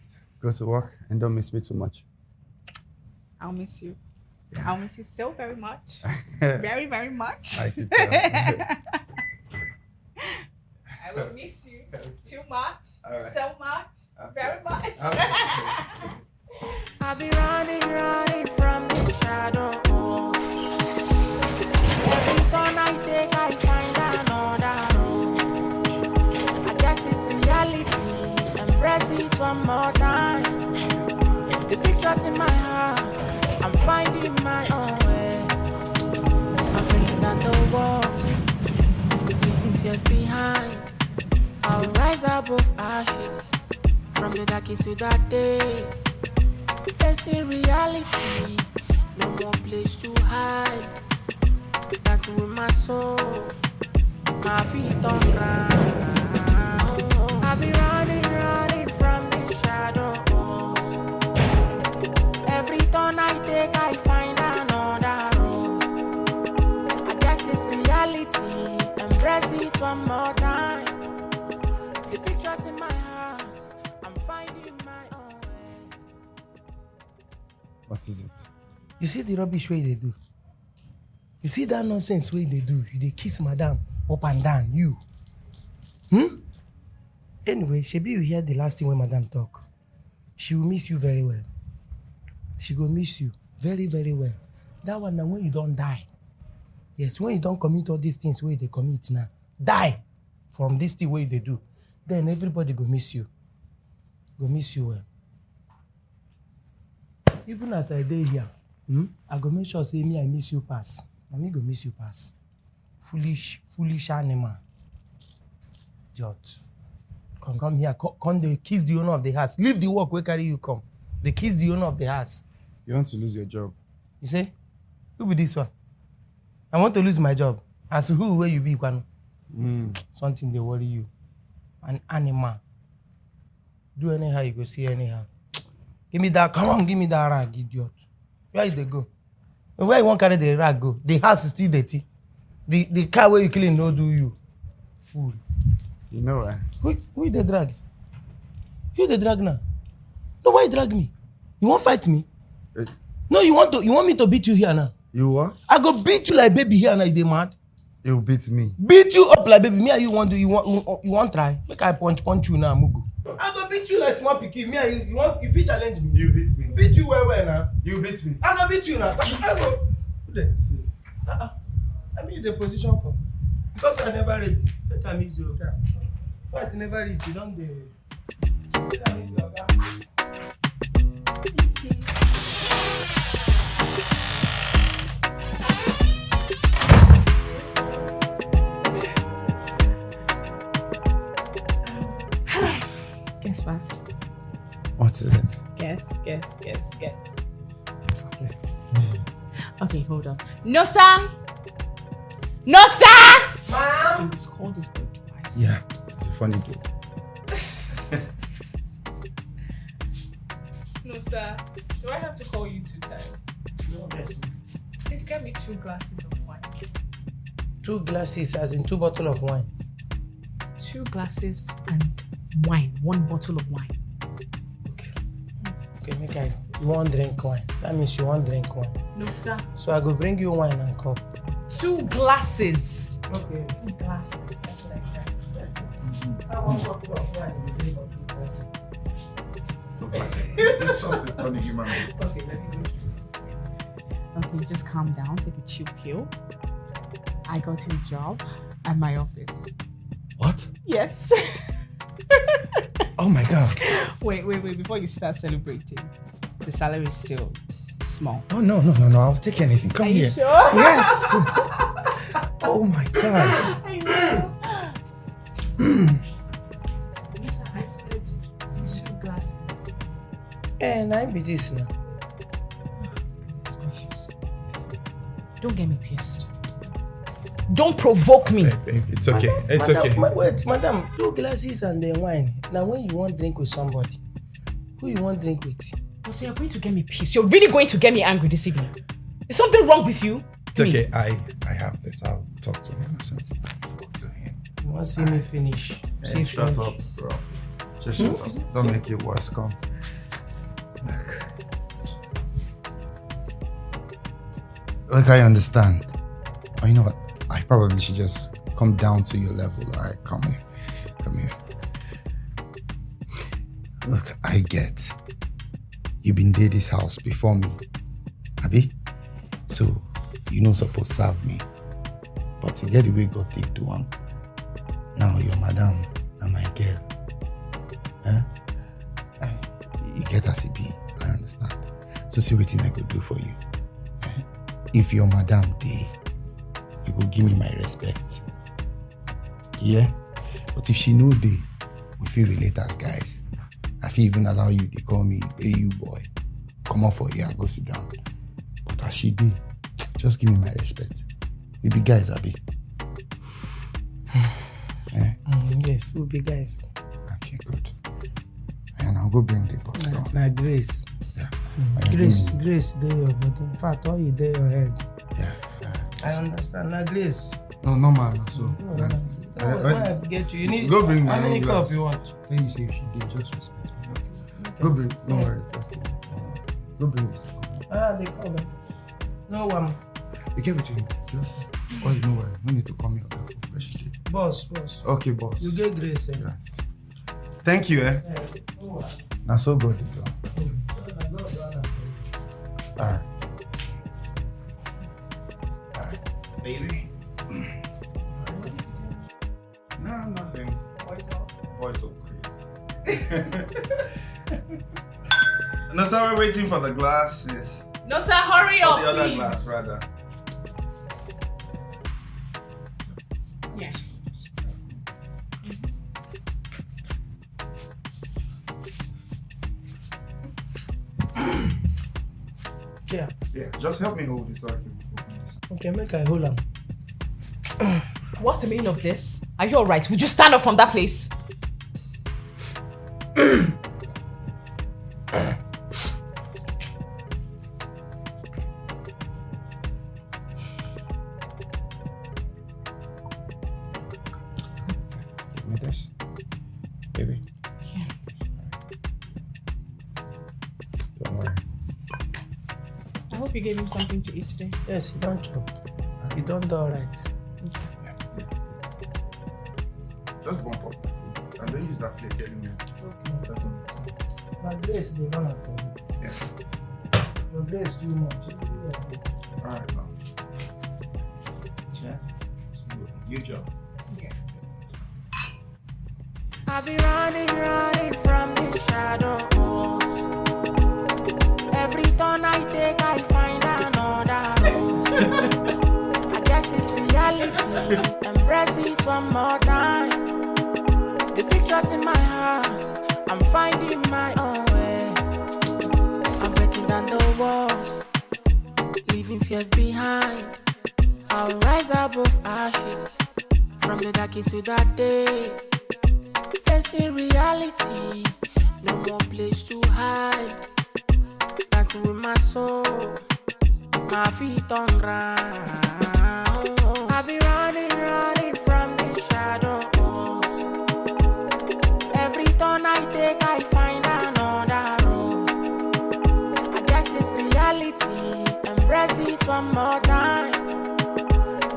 S7: So go to work and don't miss me too much.
S2: I'll miss you.
S7: Yeah.
S2: I'll miss you so very much. Very, very much.
S7: I can tell.
S2: I will miss you too much.
S7: All right.
S2: So much.
S7: Okay.
S2: Very much.
S7: Okay.
S8: I'll be running from the shadow. Every turn I take, I find another road. I'm finding my own way. I'm breaking down the walls, leaving fears behind. I'll rise above ashes, from the dark into that day. Facing reality, no more place to hide. Dancing with my soul, my feet on ground. I'll be running from the shadow. Every turn I take, I find another road. I guess it's reality, embrace it one more time. The pictures in my heart, I'm finding my own way.
S5: What is it?
S3: You see the rubbish way they do? You see that nonsense way they do? They kiss madam up and down, you. Anyway, Shebi, you hear the last thing when madam talk. She will miss you very well. She go miss you very, very well. That one now when you don't die. Yes, when you don't commit all these things where they commit now. Die from this thing way they do. Then everybody go miss you. Go miss you well. Even as I dey here, I go make sure say me I miss you pass. Na me go miss you pass. Foolish animal. Jot. Come here. Come they kiss the owner of the house. Leave the work where carry you come. They kiss the owner of the house.
S5: You want to lose your job?
S3: You say? Who be this one? I want to lose my job. As to who where you be, Kwano? Something they worry you. An animal. Do anyhow, you go see anyhow. Give me that, come on, give me that rag, idiot. Where you they go? Where you want carry the rag go? The house is still dirty. The car where you clean no do you. Fool.
S5: You know what?
S3: Who the drag? Who the drag now? No, why you drag me? You won't fight me? No, you want me to beat you here now?
S5: You what?
S3: I go beat you like baby here now, you dey mad?
S5: You beat me.
S3: Beat you up like baby. Me and you want try? Make I punch you now, Mugu. I go beat you like small pikin. Me and you fit challenge me?
S5: You beat me.
S3: Beat you well now.
S5: You beat me.
S3: I go beat you now. I go. I mean the position for. Because I never ready. Take am easy, okay? Fight never reach. You don't dey. Take am easy, okay?
S9: Guess what?
S5: What is it?
S9: Guess.
S5: Okay.
S9: Okay, hold on. No, sir! No, sir!
S3: Ma'am!
S9: You must call this boy twice.
S5: Yeah, it's a funny joke.
S9: No, sir. Do I have to call you 2 times?
S3: No, yes.
S9: Please get me 2 glasses of wine.
S3: 2 glasses, as in 2 bottles of wine.
S9: 2 glasses and wine. 1 bottle of wine.
S3: Okay, you want drink wine. That means you want drink wine.
S9: No, sir.
S3: So I go bring you wine and cup.
S9: 2 glasses.
S3: Okay.
S9: 2 glasses. That's what I said.
S3: I want bottle of wine. You drink of 2 glasses.
S5: It's just a funny human being.
S3: Okay, let me go.
S9: Okay, just calm down. Take a chill pill. I got you a job at my office.
S5: What?
S9: Yes.
S5: Oh my God.
S9: Wait. Before you start celebrating, the salary is still small.
S5: Oh, no. I'll take anything. Come
S9: Are
S5: here.
S9: you sure?
S5: Yes. Oh my God.
S9: I know. Yes, I said 2 glasses.
S3: And I be this now.
S9: Goodness gracious. Don't get me pissed. Don't provoke me.
S5: Babe, it's okay.
S3: Madam, okay. Wait, madam, 2 glasses and then wine. Now, when you want drink with somebody, who you want drink with?
S9: Oh, so you're going to get me pissed. You're really going to get me angry this evening. Is something wrong with you?
S5: It's okay. I have this. I'll talk to him myself. Talk to him.
S3: You want to see me finish?
S5: Hey, shut up, bro. Just shut up. Don't make it worse. Come. Look, I understand. Oh, you know what? I probably should just come down to your level. All right, come here. Look, I get. You've been there this house before me, Abi? So, you know supposed to serve me. But to get the way God take to one. Now you're madam and my girl. You get as it be, I understand. So
S7: to see what I could do for you. If your madam dey, you go give me my respect. Yeah? But if she no dey, we feel relate as guys. I feel even allow you, they call me AU boy. Come on for here, go sit down. But as she dey, just give me my respect. We be guys, Abi.
S3: Yes, we'll be guys.
S7: Okay, good. And I'll go bring the boss down.
S3: Now, Grace.
S7: Yeah.
S3: Grace, they your body. In fact, all you there your head.
S7: Yeah.
S3: I understand. Now, Grace.
S7: No, man. So,
S3: I get you. You need.
S7: go bring
S3: how
S7: my
S3: many
S7: own
S3: cups
S7: glass.
S3: you want?
S7: Then you say if she did, just respect me. Okay. Go bring. No worry. Go bring this.
S3: They come. No one.
S7: Be careful with him. Just. Oh, no worry. No need to call me okay. Where she did.
S3: Boss.
S7: Okay, boss.
S3: You get Grace.
S7: Yeah. Thank you, Now so good, John. Alright. Baby. No, nothing. Boy, talk crazy. No, sir, we're waiting for the glasses.
S2: No, sir, hurry up,
S7: the other
S2: please.
S7: glass, rather.
S2: Yeah.
S7: Yeah, just help me hold it so I can open this.
S3: Okay, make I hold on.
S2: What's the meaning of this? Are you alright? Would you stand up from that place?
S7: Give me this. Baby.
S2: Yeah.
S7: Don't worry.
S9: I hope you gave him something to eat today.
S3: Yes, you don't chop. You don't do all right.
S7: Just bump up the food and then use that plate anyway. Okay.
S3: My Grace, they run for you.
S7: Yes.
S3: Your Grace too much.
S7: Alright, now. Yes. It's good. Good job.
S8: I've been running from the shadow. Every turn I take, I find another road. I guess it's reality. Embrace it one more time. The pictures in my heart, I'm finding my own way. I'm breaking down the walls, leaving fears behind. I'll rise above ashes, from the dark into that day. Facing reality, no more place to hide. Dancing with my soul, my feet on ground. I've been running from the shadow. Every turn I take, I find another road. I guess it's reality, embrace it one more time.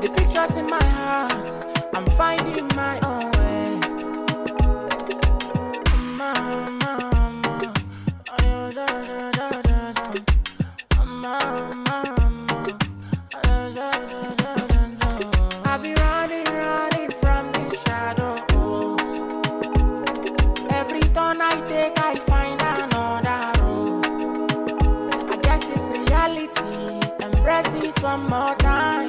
S8: The pictures in my heart, I'm finding my own way. I've been running from the shadow. Every turn I take, I find another road. I guess it's reality, embrace it one more time.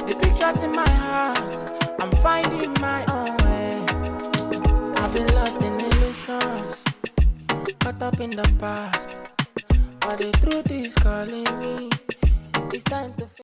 S8: The pictures in my heart, I'm finding my own way. I've been lost in illusions, caught up in the past, but the truth is calling me. It's time to